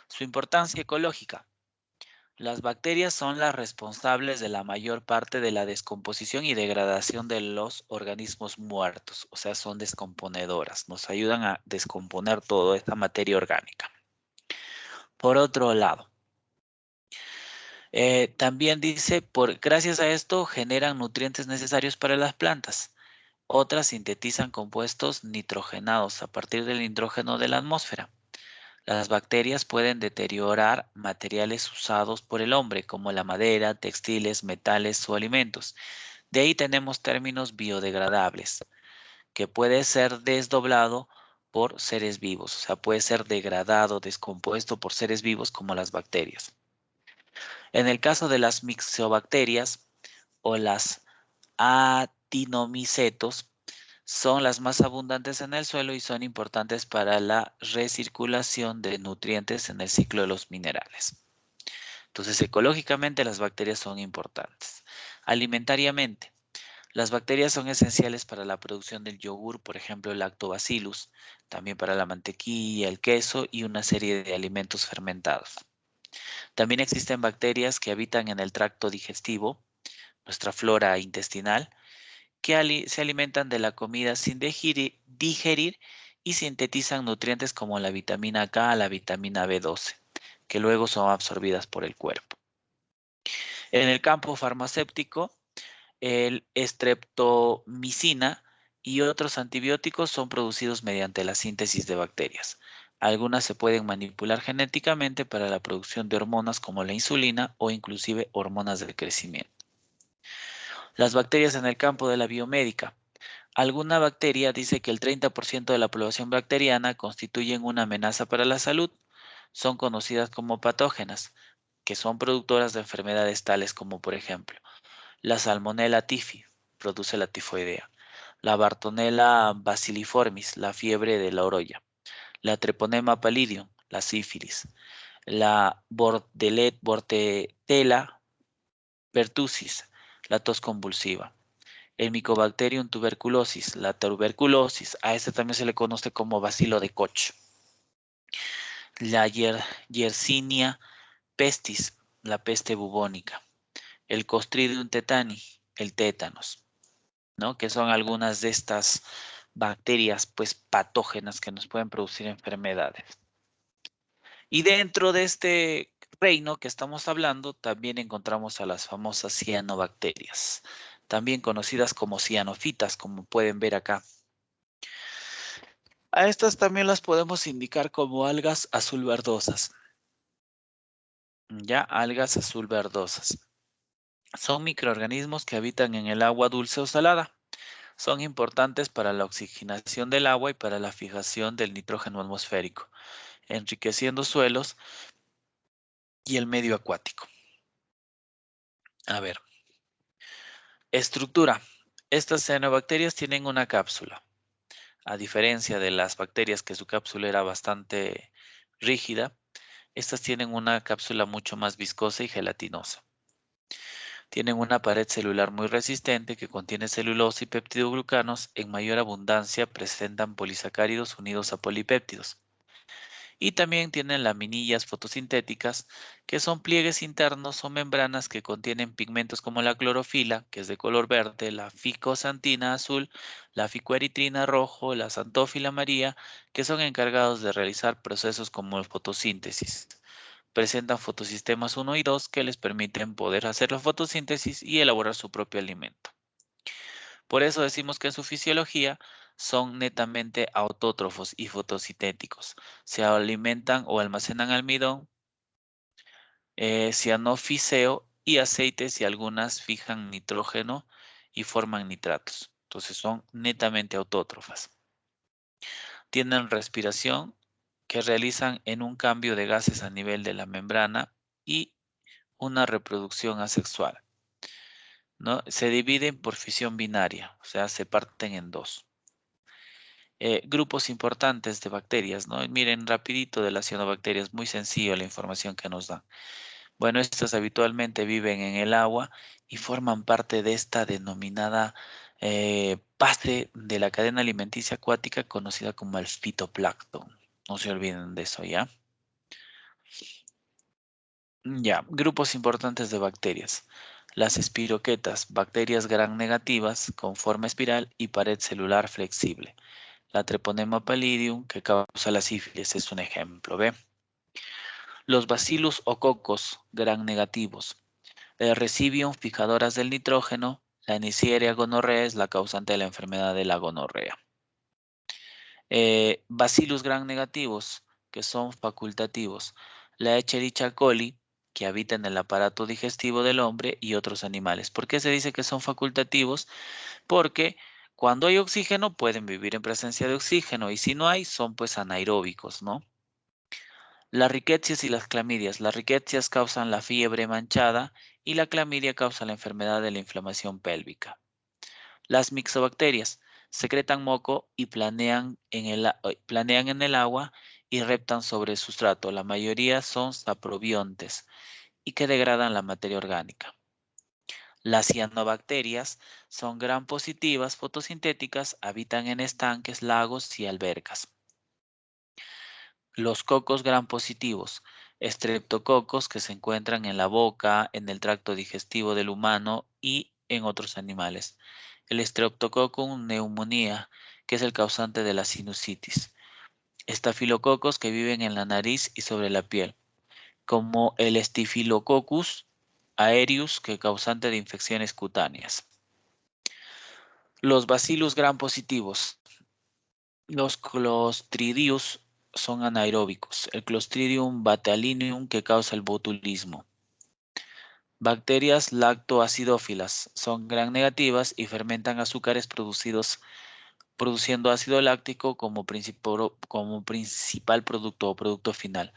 Su importancia ecológica. Las bacterias son las responsables de la mayor parte de la descomposición y degradación de los organismos muertos, o sea, son descomponedoras, nos ayudan a descomponer toda esta materia orgánica. Por otro lado, también dice, gracias a esto generan nutrientes necesarios para las plantas. Otras sintetizan compuestos nitrogenados a partir del nitrógeno de la atmósfera. Las bacterias pueden deteriorar materiales usados por el hombre, como la madera, textiles, metales o alimentos. De ahí tenemos términos biodegradables, que puede ser desdoblado por seres vivos, o sea, puede ser degradado, descompuesto por seres vivos como las bacterias. En el caso de las mixobacterias o las actinomicetos, son las más abundantes en el suelo y son importantes para la recirculación de nutrientes en el ciclo de los minerales. Entonces, ecológicamente las bacterias son importantes. Alimentariamente, las bacterias son esenciales para la producción del yogur, por ejemplo, el lactobacillus, también para la mantequilla, el queso y una serie de alimentos fermentados. También existen bacterias que habitan en el tracto digestivo, nuestra flora intestinal, que se alimentan de la comida sin digerir y sintetizan nutrientes como la vitamina K, la vitamina B12, que luego son absorbidas por el cuerpo. En el campo farmacéutico, el streptomicina y otros antibióticos son producidos mediante la síntesis de bacterias. Algunas se pueden manipular genéticamente para la producción de hormonas como la insulina o inclusive hormonas del crecimiento. Las bacterias en el campo de la biomédica. Alguna bacteria dice que el 30% de la población bacteriana constituyen una amenaza para la salud. Son conocidas como patógenas, que son productoras de enfermedades tales como, por ejemplo, la Salmonella typhi, produce la tifoidea, la Bartonella bacilliformis, la fiebre de la orolla, la Treponema pallidum, la sífilis, la Bordetella pertussis, la tos convulsiva, el Mycobacterium tuberculosis, la tuberculosis, a este también se le conoce como bacilo de Koch, la Yersinia pestis, la peste bubónica, el Clostridium tetani, el tétanos, ¿no? Que son algunas de estas bacterias pues patógenas que nos pueden producir enfermedades. Y dentro de este reino que estamos hablando también encontramos a las famosas cianobacterias, también conocidas como cianofitas, como pueden ver acá. A estas también las podemos indicar como algas azul verdosas. Ya, algas azul verdosas. Son microorganismos que habitan en el agua dulce o salada. Son importantes para la oxigenación del agua y para la fijación del nitrógeno atmosférico, enriqueciendo suelos y el medio acuático. A ver. Estructura. Estas cianobacterias tienen una cápsula. A diferencia de las bacterias que su cápsula era bastante rígida, estas tienen una cápsula mucho más viscosa y gelatinosa. Tienen una pared celular muy resistente que contiene celulosa y peptidoglucanos. En mayor abundancia presentan polisacáridos unidos a polipéptidos. Y también tienen laminillas fotosintéticas, que son pliegues internos o membranas que contienen pigmentos como la clorofila, que es de color verde, la ficosantina azul, la ficoeritrina rojo, la xantófila amarilla, que son encargados de realizar procesos como la fotosíntesis. Presentan fotosistemas 1 y 2 que les permiten poder hacer la fotosíntesis y elaborar su propio alimento. Por eso decimos que en su fisiología son netamente autótrofos y fotosintéticos. Se alimentan o almacenan almidón, cianofiseo y aceites, y algunas fijan nitrógeno y forman nitratos. Entonces son netamente autótrofas. Tienen respiración que realizan en un cambio de gases a nivel de la membrana y una reproducción asexual, ¿no? Se dividen por fisión binaria, o sea, se parten en dos. Grupos importantes de bacterias, ¿no? Miren rapidito de las cianobacterias, muy sencillo la información que nos dan. Bueno, estas habitualmente viven en el agua y forman parte de esta denominada base de la cadena alimenticia acuática conocida como el fitoplancton. No se olviden de eso, ¿ya? Ya, grupos importantes de bacterias. Las espiroquetas, bacterias gram negativas con forma espiral y pared celular flexible. La Treponema pallidum, que causa la sífilis, es un ejemplo, ¿ve? Los bacillus o cocos gram negativos. Recibium, fijadoras del nitrógeno. La Neisseria gonorrea es la causante de la enfermedad de la gonorrea. Bacillus gram negativos, que son facultativos. La Escherichia coli, que habita en el aparato digestivo del hombre y otros animales. ¿Por qué se dice que son facultativos? Porque cuando hay oxígeno pueden vivir en presencia de oxígeno y si no hay son pues anaeróbicos, ¿no? Las riquecias y las clamidias. Las riquecias causan la fiebre manchada y la clamidia causa la enfermedad de la inflamación pélvica. Las mixobacterias secretan moco y planean en el agua y reptan sobre el sustrato. La mayoría son saprobiontes y que degradan la materia orgánica. Las cianobacterias son gram positivas fotosintéticas, habitan en estanques, lagos y albercas. Los cocos gram positivos, estreptococos que se encuentran en la boca, en el tracto digestivo del humano y en otros animales. El Streptococcus pneumoniae, que es el causante de la sinusitis. Estafilococos que viven en la nariz y sobre la piel, como el Staphylococcus aureus, que es causante de infecciones cutáneas. Los bacillus gram positivos. Los Clostridius son anaeróbicos. El Clostridium botulinum que causa el botulismo. Bacterias lactoacidófilas son gram negativas y fermentan azúcares produciendo ácido láctico como principal producto o producto final.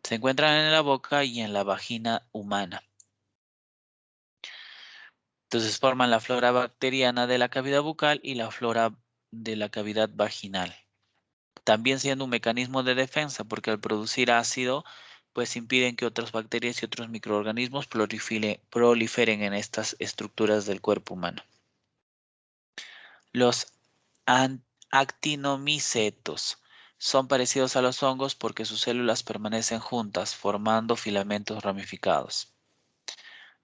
Se encuentran en la boca y en la vagina humana. Entonces forman la flora bacteriana de la cavidad bucal y la flora de la cavidad vaginal. También siendo un mecanismo de defensa porque al producir ácido pues impiden que otras bacterias y otros microorganismos proliferen en estas estructuras del cuerpo humano. Los actinomicetos son parecidos a los hongos porque sus células permanecen juntas formando filamentos ramificados.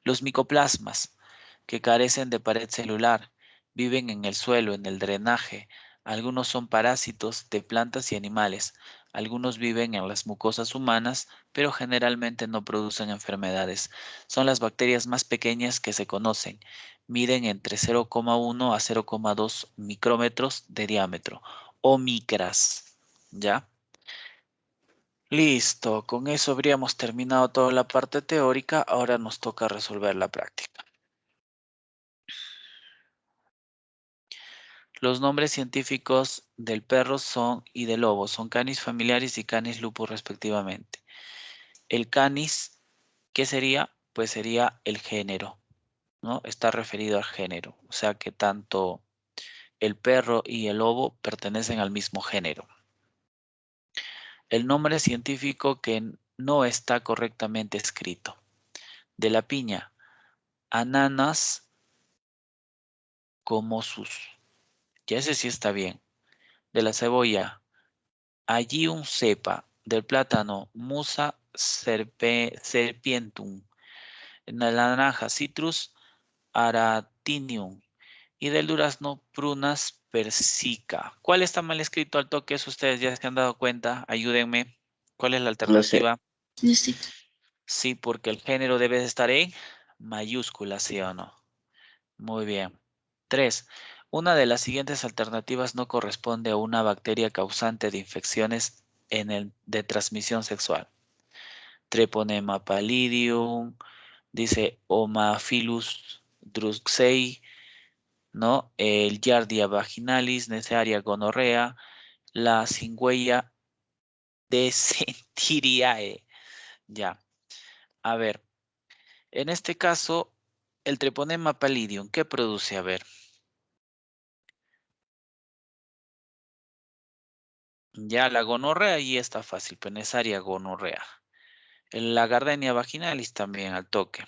Los micoplasmas, que carecen de pared celular, viven en el suelo, en el drenaje. Algunos son parásitos de plantas y animales. Algunos viven en las mucosas humanas, pero generalmente no producen enfermedades. Son las bacterias más pequeñas que se conocen. Miden entre 0,1 a 0,2 micrómetros de diámetro o micras. ¿Ya? Listo, con eso habríamos terminado toda la parte teórica. Ahora nos toca resolver la práctica. Los nombres científicos del perro y del lobo son Canis familiaris y Canis lupus respectivamente. El Canis, ¿qué sería? Pues sería el género, ¿no? Está referido al género, o sea que tanto el perro y el lobo pertenecen al mismo género. El nombre científico que no está correctamente escrito. De la piña, Ananas comosus. Ya ese sí está bien. De la cebolla, Allium cepa. Del plátano, Musa serpientum. En la naranja, Citrus aratinium. Y del durazno, Prunas persica. ¿Cuál está mal escrito al toque? Eso ustedes ya se han dado cuenta. Ayúdenme. ¿Cuál es la No sé. alternativa? No sé. Sí, porque el género debe estar en mayúscula, ¿sí o no? Muy bien. 3. Una de las siguientes alternativas no corresponde a una bacteria causante de infecciones de transmisión sexual. Treponema pallidum, dice Haemophilus druksei, ¿no? El Giardia vaginalis, Neisseria gonorrea, la Cingüeya dysenteriae. Ya. A ver, en este caso, el Treponema pallidum, ¿qué produce? A ver. Ya la gonorrea ahí está fácil, Neisseria gonorrea. La Gardenia vaginalis también al toque.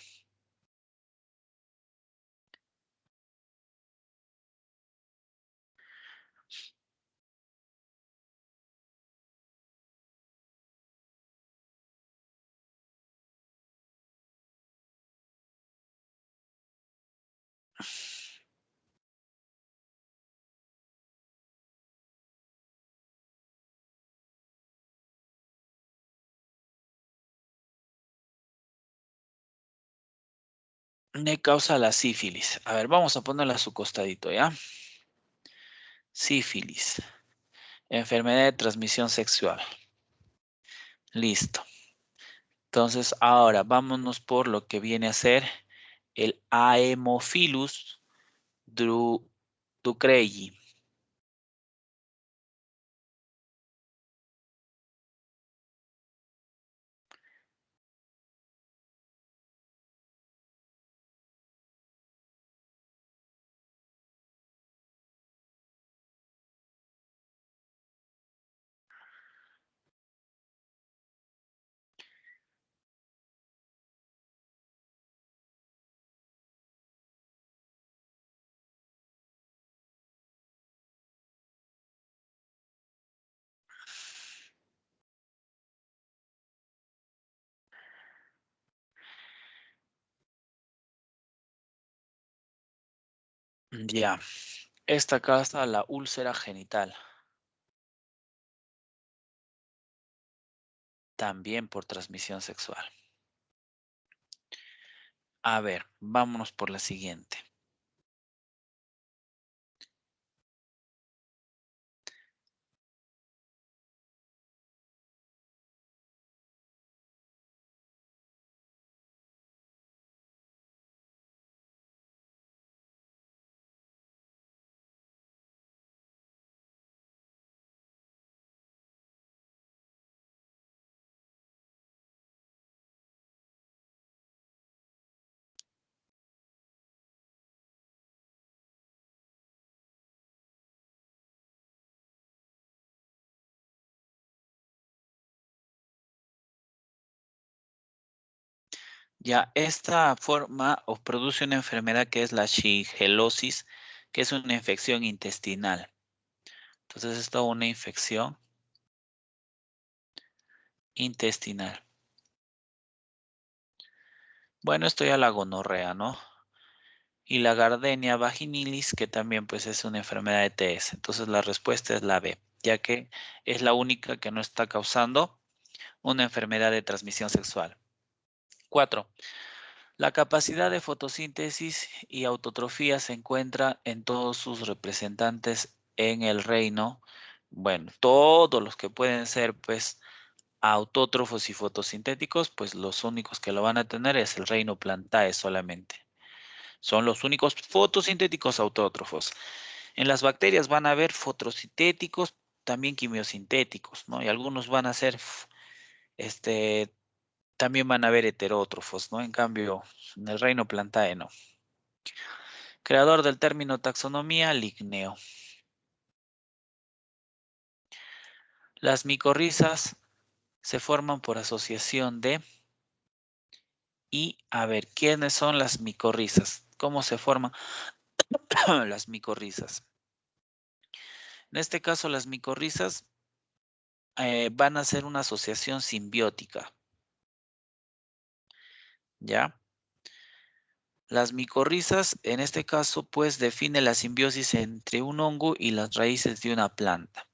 Me causa la sífilis. A ver, vamos a ponerla a su costadito, ¿ya? Sífilis. Enfermedad de transmisión sexual. Listo. Entonces, ahora vámonos por lo que viene a ser el Haemophilus ducreyi. Ya. Esta causa la úlcera genital. También por transmisión sexual. A ver, vámonos por la siguiente. Ya, esta forma o produce una enfermedad que es la shigellosis, que es una infección intestinal. Entonces, esto es una infección intestinal. Bueno, esto ya la gonorrea, ¿no? Y la Gardenia vaginilis, que también pues es una enfermedad de TS. Entonces, la respuesta es la B, ya que es la única que no está causando una enfermedad de transmisión sexual. 4. La capacidad de fotosíntesis y autotrofía se encuentra en todos sus representantes en el reino. Bueno, todos los que pueden ser, pues, autótrofos y fotosintéticos, pues los únicos que lo van a tener es el reino Plantae solamente. Son los únicos fotosintéticos autótrofos. En las bacterias van a haber fotosintéticos, también quimiosintéticos, ¿no? Y algunos van a ser, también van a haber heterótrofos, ¿no? En cambio, en el reino Plantae no. Creador del término taxonomía, Linneo. Las micorrizas se forman por asociación de... Y a ver, ¿quiénes son las micorrizas? ¿Cómo se forman las micorrizas? En este caso, las micorrizas van a ser una asociación simbiótica. ¿Ya? Las micorrizas, en este caso, pues define la simbiosis entre un hongo y las raíces de una planta.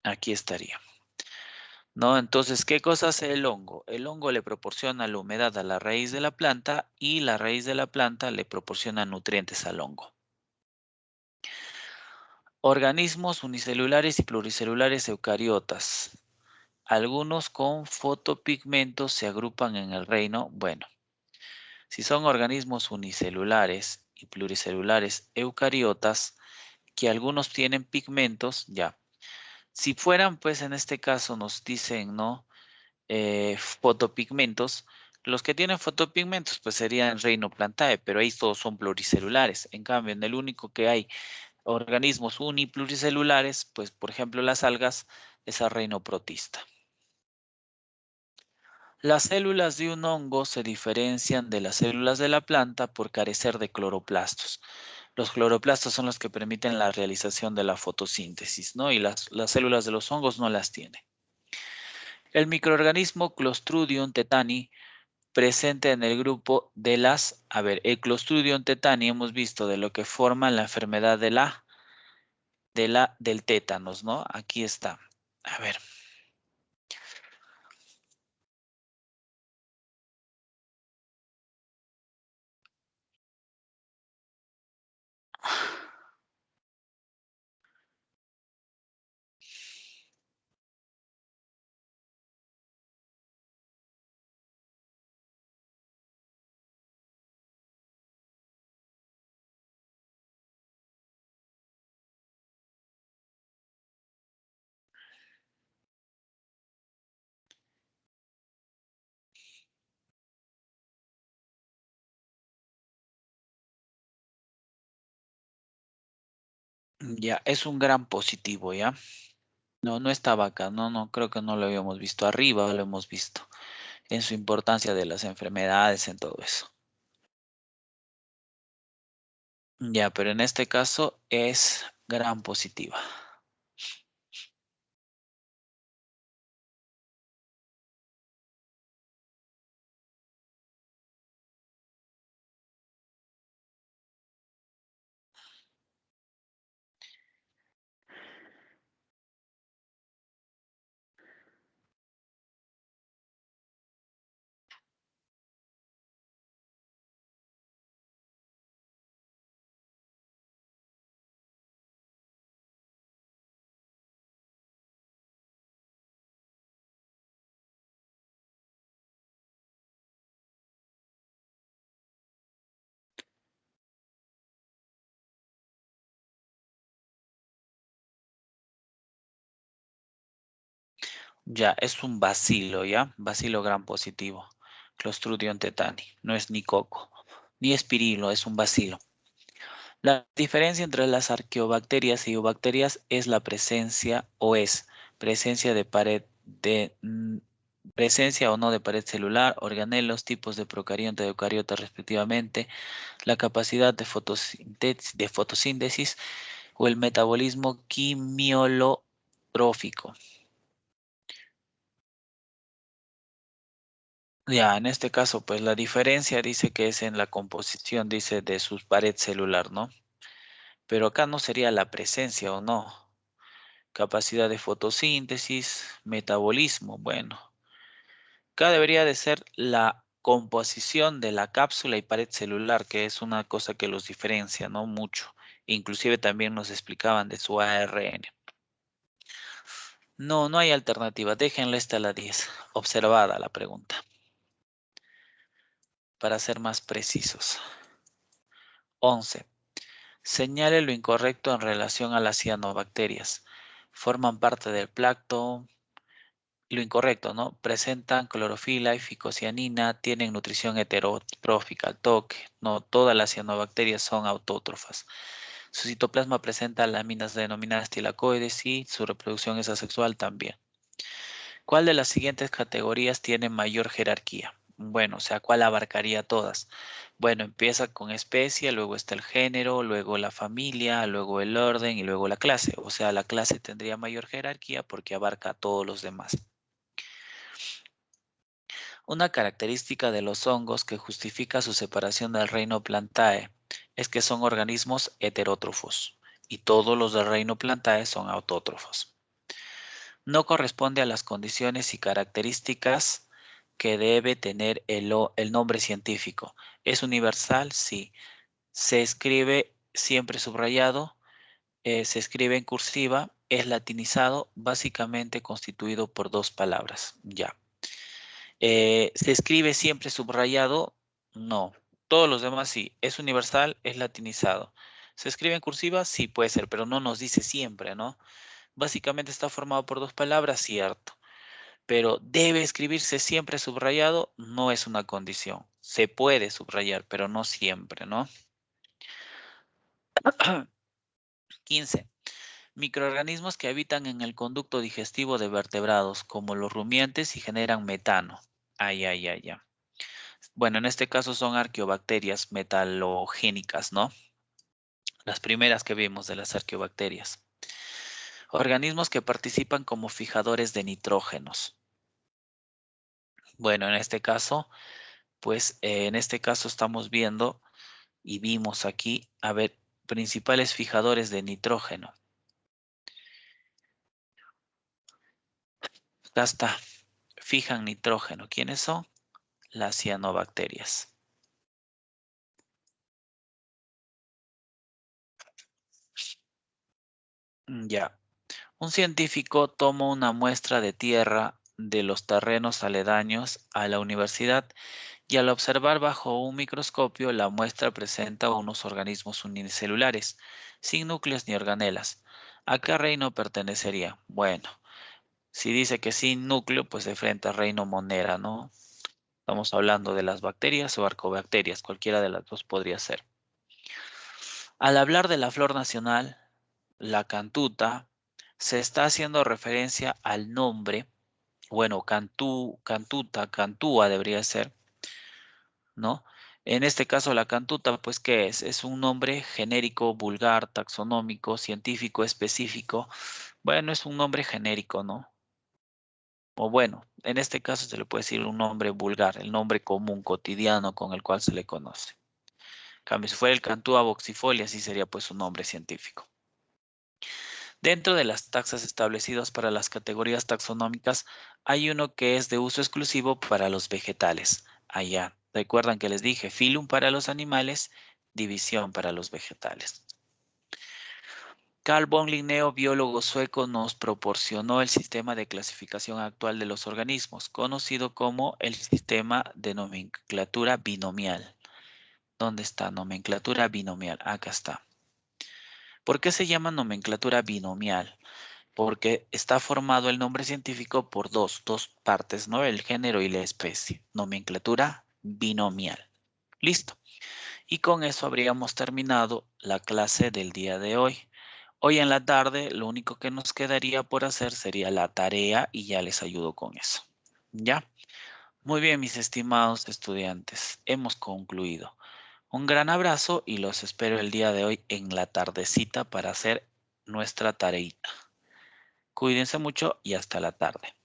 Aquí estaría. ¿No? Entonces, ¿qué cosa hace el hongo? El hongo le proporciona la humedad a la raíz de la planta y la raíz de la planta le proporciona nutrientes al hongo. Organismos unicelulares y pluricelulares eucariotas. Algunos con fotopigmentos se agrupan en el reino. Bueno, si son organismos unicelulares y pluricelulares eucariotas, que algunos tienen pigmentos, ya. Si fueran, pues en este caso nos dicen, ¿no? Fotopigmentos, Los que tienen fotopigmentos pues serían Rhinoplantae, pero ahí todos son pluricelulares. En cambio, en el único que hay organismos unipluricelulares, pues por ejemplo las algas, es a Rhinoprotista. Las células de un hongo se diferencian de las células de la planta por carecer de cloroplastos. Los cloroplastos son los que permiten la realización de la fotosíntesis, ¿no? Y las células de los hongos no las tienen. El microorganismo Clostridium tetani, presente en el grupo de las, el Clostridium tetani hemos visto de lo que forma la enfermedad del tétanos, ¿no? Aquí está. A ver. Ya, es un gran positivo, ¿ya? No, no estaba acá, no, creo que no lo habíamos visto arriba, lo hemos visto en su importancia de las enfermedades, en todo eso. Ya, pero en este caso es gran positiva. Ya, es un bacilo, ¿ya? Bacilo gran positivo. Clostridium tetani. No es ni coco, ni espirilo, es un bacilo. La diferencia entre las arqueobacterias y eubacterias es la presencia presencia de pared presencia o no de pared celular, organelos, tipos de procarionte y eucariota respectivamente, la capacidad de fotosíntesis o el metabolismo quimiolotrófico. Ya, en este caso, pues la diferencia dice que es en la composición, dice, de su pared celular, ¿no? Pero acá no sería la presencia o no. Capacidad de fotosíntesis, metabolismo, bueno. Acá debería de ser la composición de la cápsula y pared celular, que es una cosa que los diferencia, ¿no? Mucho. Inclusive también nos explicaban de su ARN. No, no hay alternativa. Déjenla esta a la 10. Observada la pregunta. Para ser más precisos. 11. Señale lo incorrecto en relación a las cianobacterias. Forman parte del plancton. Lo incorrecto, ¿no? Presentan clorofila y ficocianina, tienen nutrición heterotrófica al toque. No todas las cianobacterias son autótrofas. Su citoplasma presenta láminas denominadas tilacoides y su reproducción es asexual también. ¿Cuál de las siguientes categorías tiene mayor jerarquía? Bueno, o sea, ¿cuál abarcaría todas? Bueno, empieza con especie, luego está el género, luego la familia, luego el orden y luego la clase. O sea, la clase tendría mayor jerarquía porque abarca a todos los demás. Una característica de los hongos que justifica su separación del reino Plantae es que son organismos heterótrofos y todos los del reino Plantae son autótrofos. No corresponde a las condiciones y características que debe tener el nombre científico. ¿Es universal? Sí. Se escribe siempre subrayado, se escribe en cursiva, es latinizado, básicamente constituido por dos palabras. Ya. ¿Se escribe siempre subrayado? No. Todos los demás sí. ¿Es universal? Es latinizado. ¿Se escribe en cursiva? Sí, puede ser, pero no nos dice siempre, ¿no? Básicamente está formado por dos palabras, cierto. pero debe escribirse siempre subrayado, no es una condición. Se puede subrayar, pero no siempre, ¿no? 15. Microorganismos que habitan en el conducto digestivo de vertebrados, como los rumiantes, y generan metano. Ay. Bueno, en este caso son arqueobacterias metalogénicas, ¿no? Las primeras que vimos de las arqueobacterias. Organismos que participan como fijadores de nitrógenos. Bueno, en este caso, pues en este caso estamos viendo y vimos aquí, a ver, principales fijadores de nitrógeno. Acá está, fijan nitrógeno. ¿Quiénes son? Las cianobacterias. Ya. Un científico tomó una muestra de tierra de los terrenos aledaños a la universidad y al observar bajo un microscopio la muestra presenta unos organismos unicelulares, sin núcleos ni organelas. ¿A qué reino pertenecería? Bueno, si dice que sin núcleo, pues de frente al reino Monera, ¿no? Estamos hablando de las bacterias o arcobacterias, cualquiera de las dos podría ser. Al hablar de la flor nacional, la cantuta, se está haciendo referencia al nombre, bueno, cantuta, cantúa debería ser, ¿no? En este caso la cantuta, pues, ¿qué es? Es un nombre genérico, vulgar, taxonómico, científico, específico. Bueno, es un nombre genérico, ¿no? O bueno, en este caso se le puede decir un nombre vulgar, el nombre común, cotidiano con el cual se le conoce. En cambio, si fuera el Cantúa boxifolia, así sería pues su nombre científico. Dentro de las taxas establecidas para las categorías taxonómicas, hay uno que es de uso exclusivo para los vegetales. Allá, recuerdan que les dije, filum para los animales, división para los vegetales. Carl von Linneo, biólogo sueco, nos proporcionó el sistema de clasificación actual de los organismos, conocido como el sistema de nomenclatura binomial. ¿Dónde está? Nomenclatura binomial. Acá está. ¿Por qué se llama nomenclatura binomial? Porque está formado el nombre científico por dos partes, ¿no? El género y la especie. Nomenclatura binomial. Listo. Y con eso habríamos terminado la clase del día de hoy. Hoy en la tarde lo único que nos quedaría por hacer sería la tarea y ya les ayudo con eso. ¿Ya? Muy bien, mis estimados estudiantes. Hemos concluido. Un gran abrazo y los espero el día de hoy en la tardecita para hacer nuestra tareita. Cuídense mucho y hasta la tarde.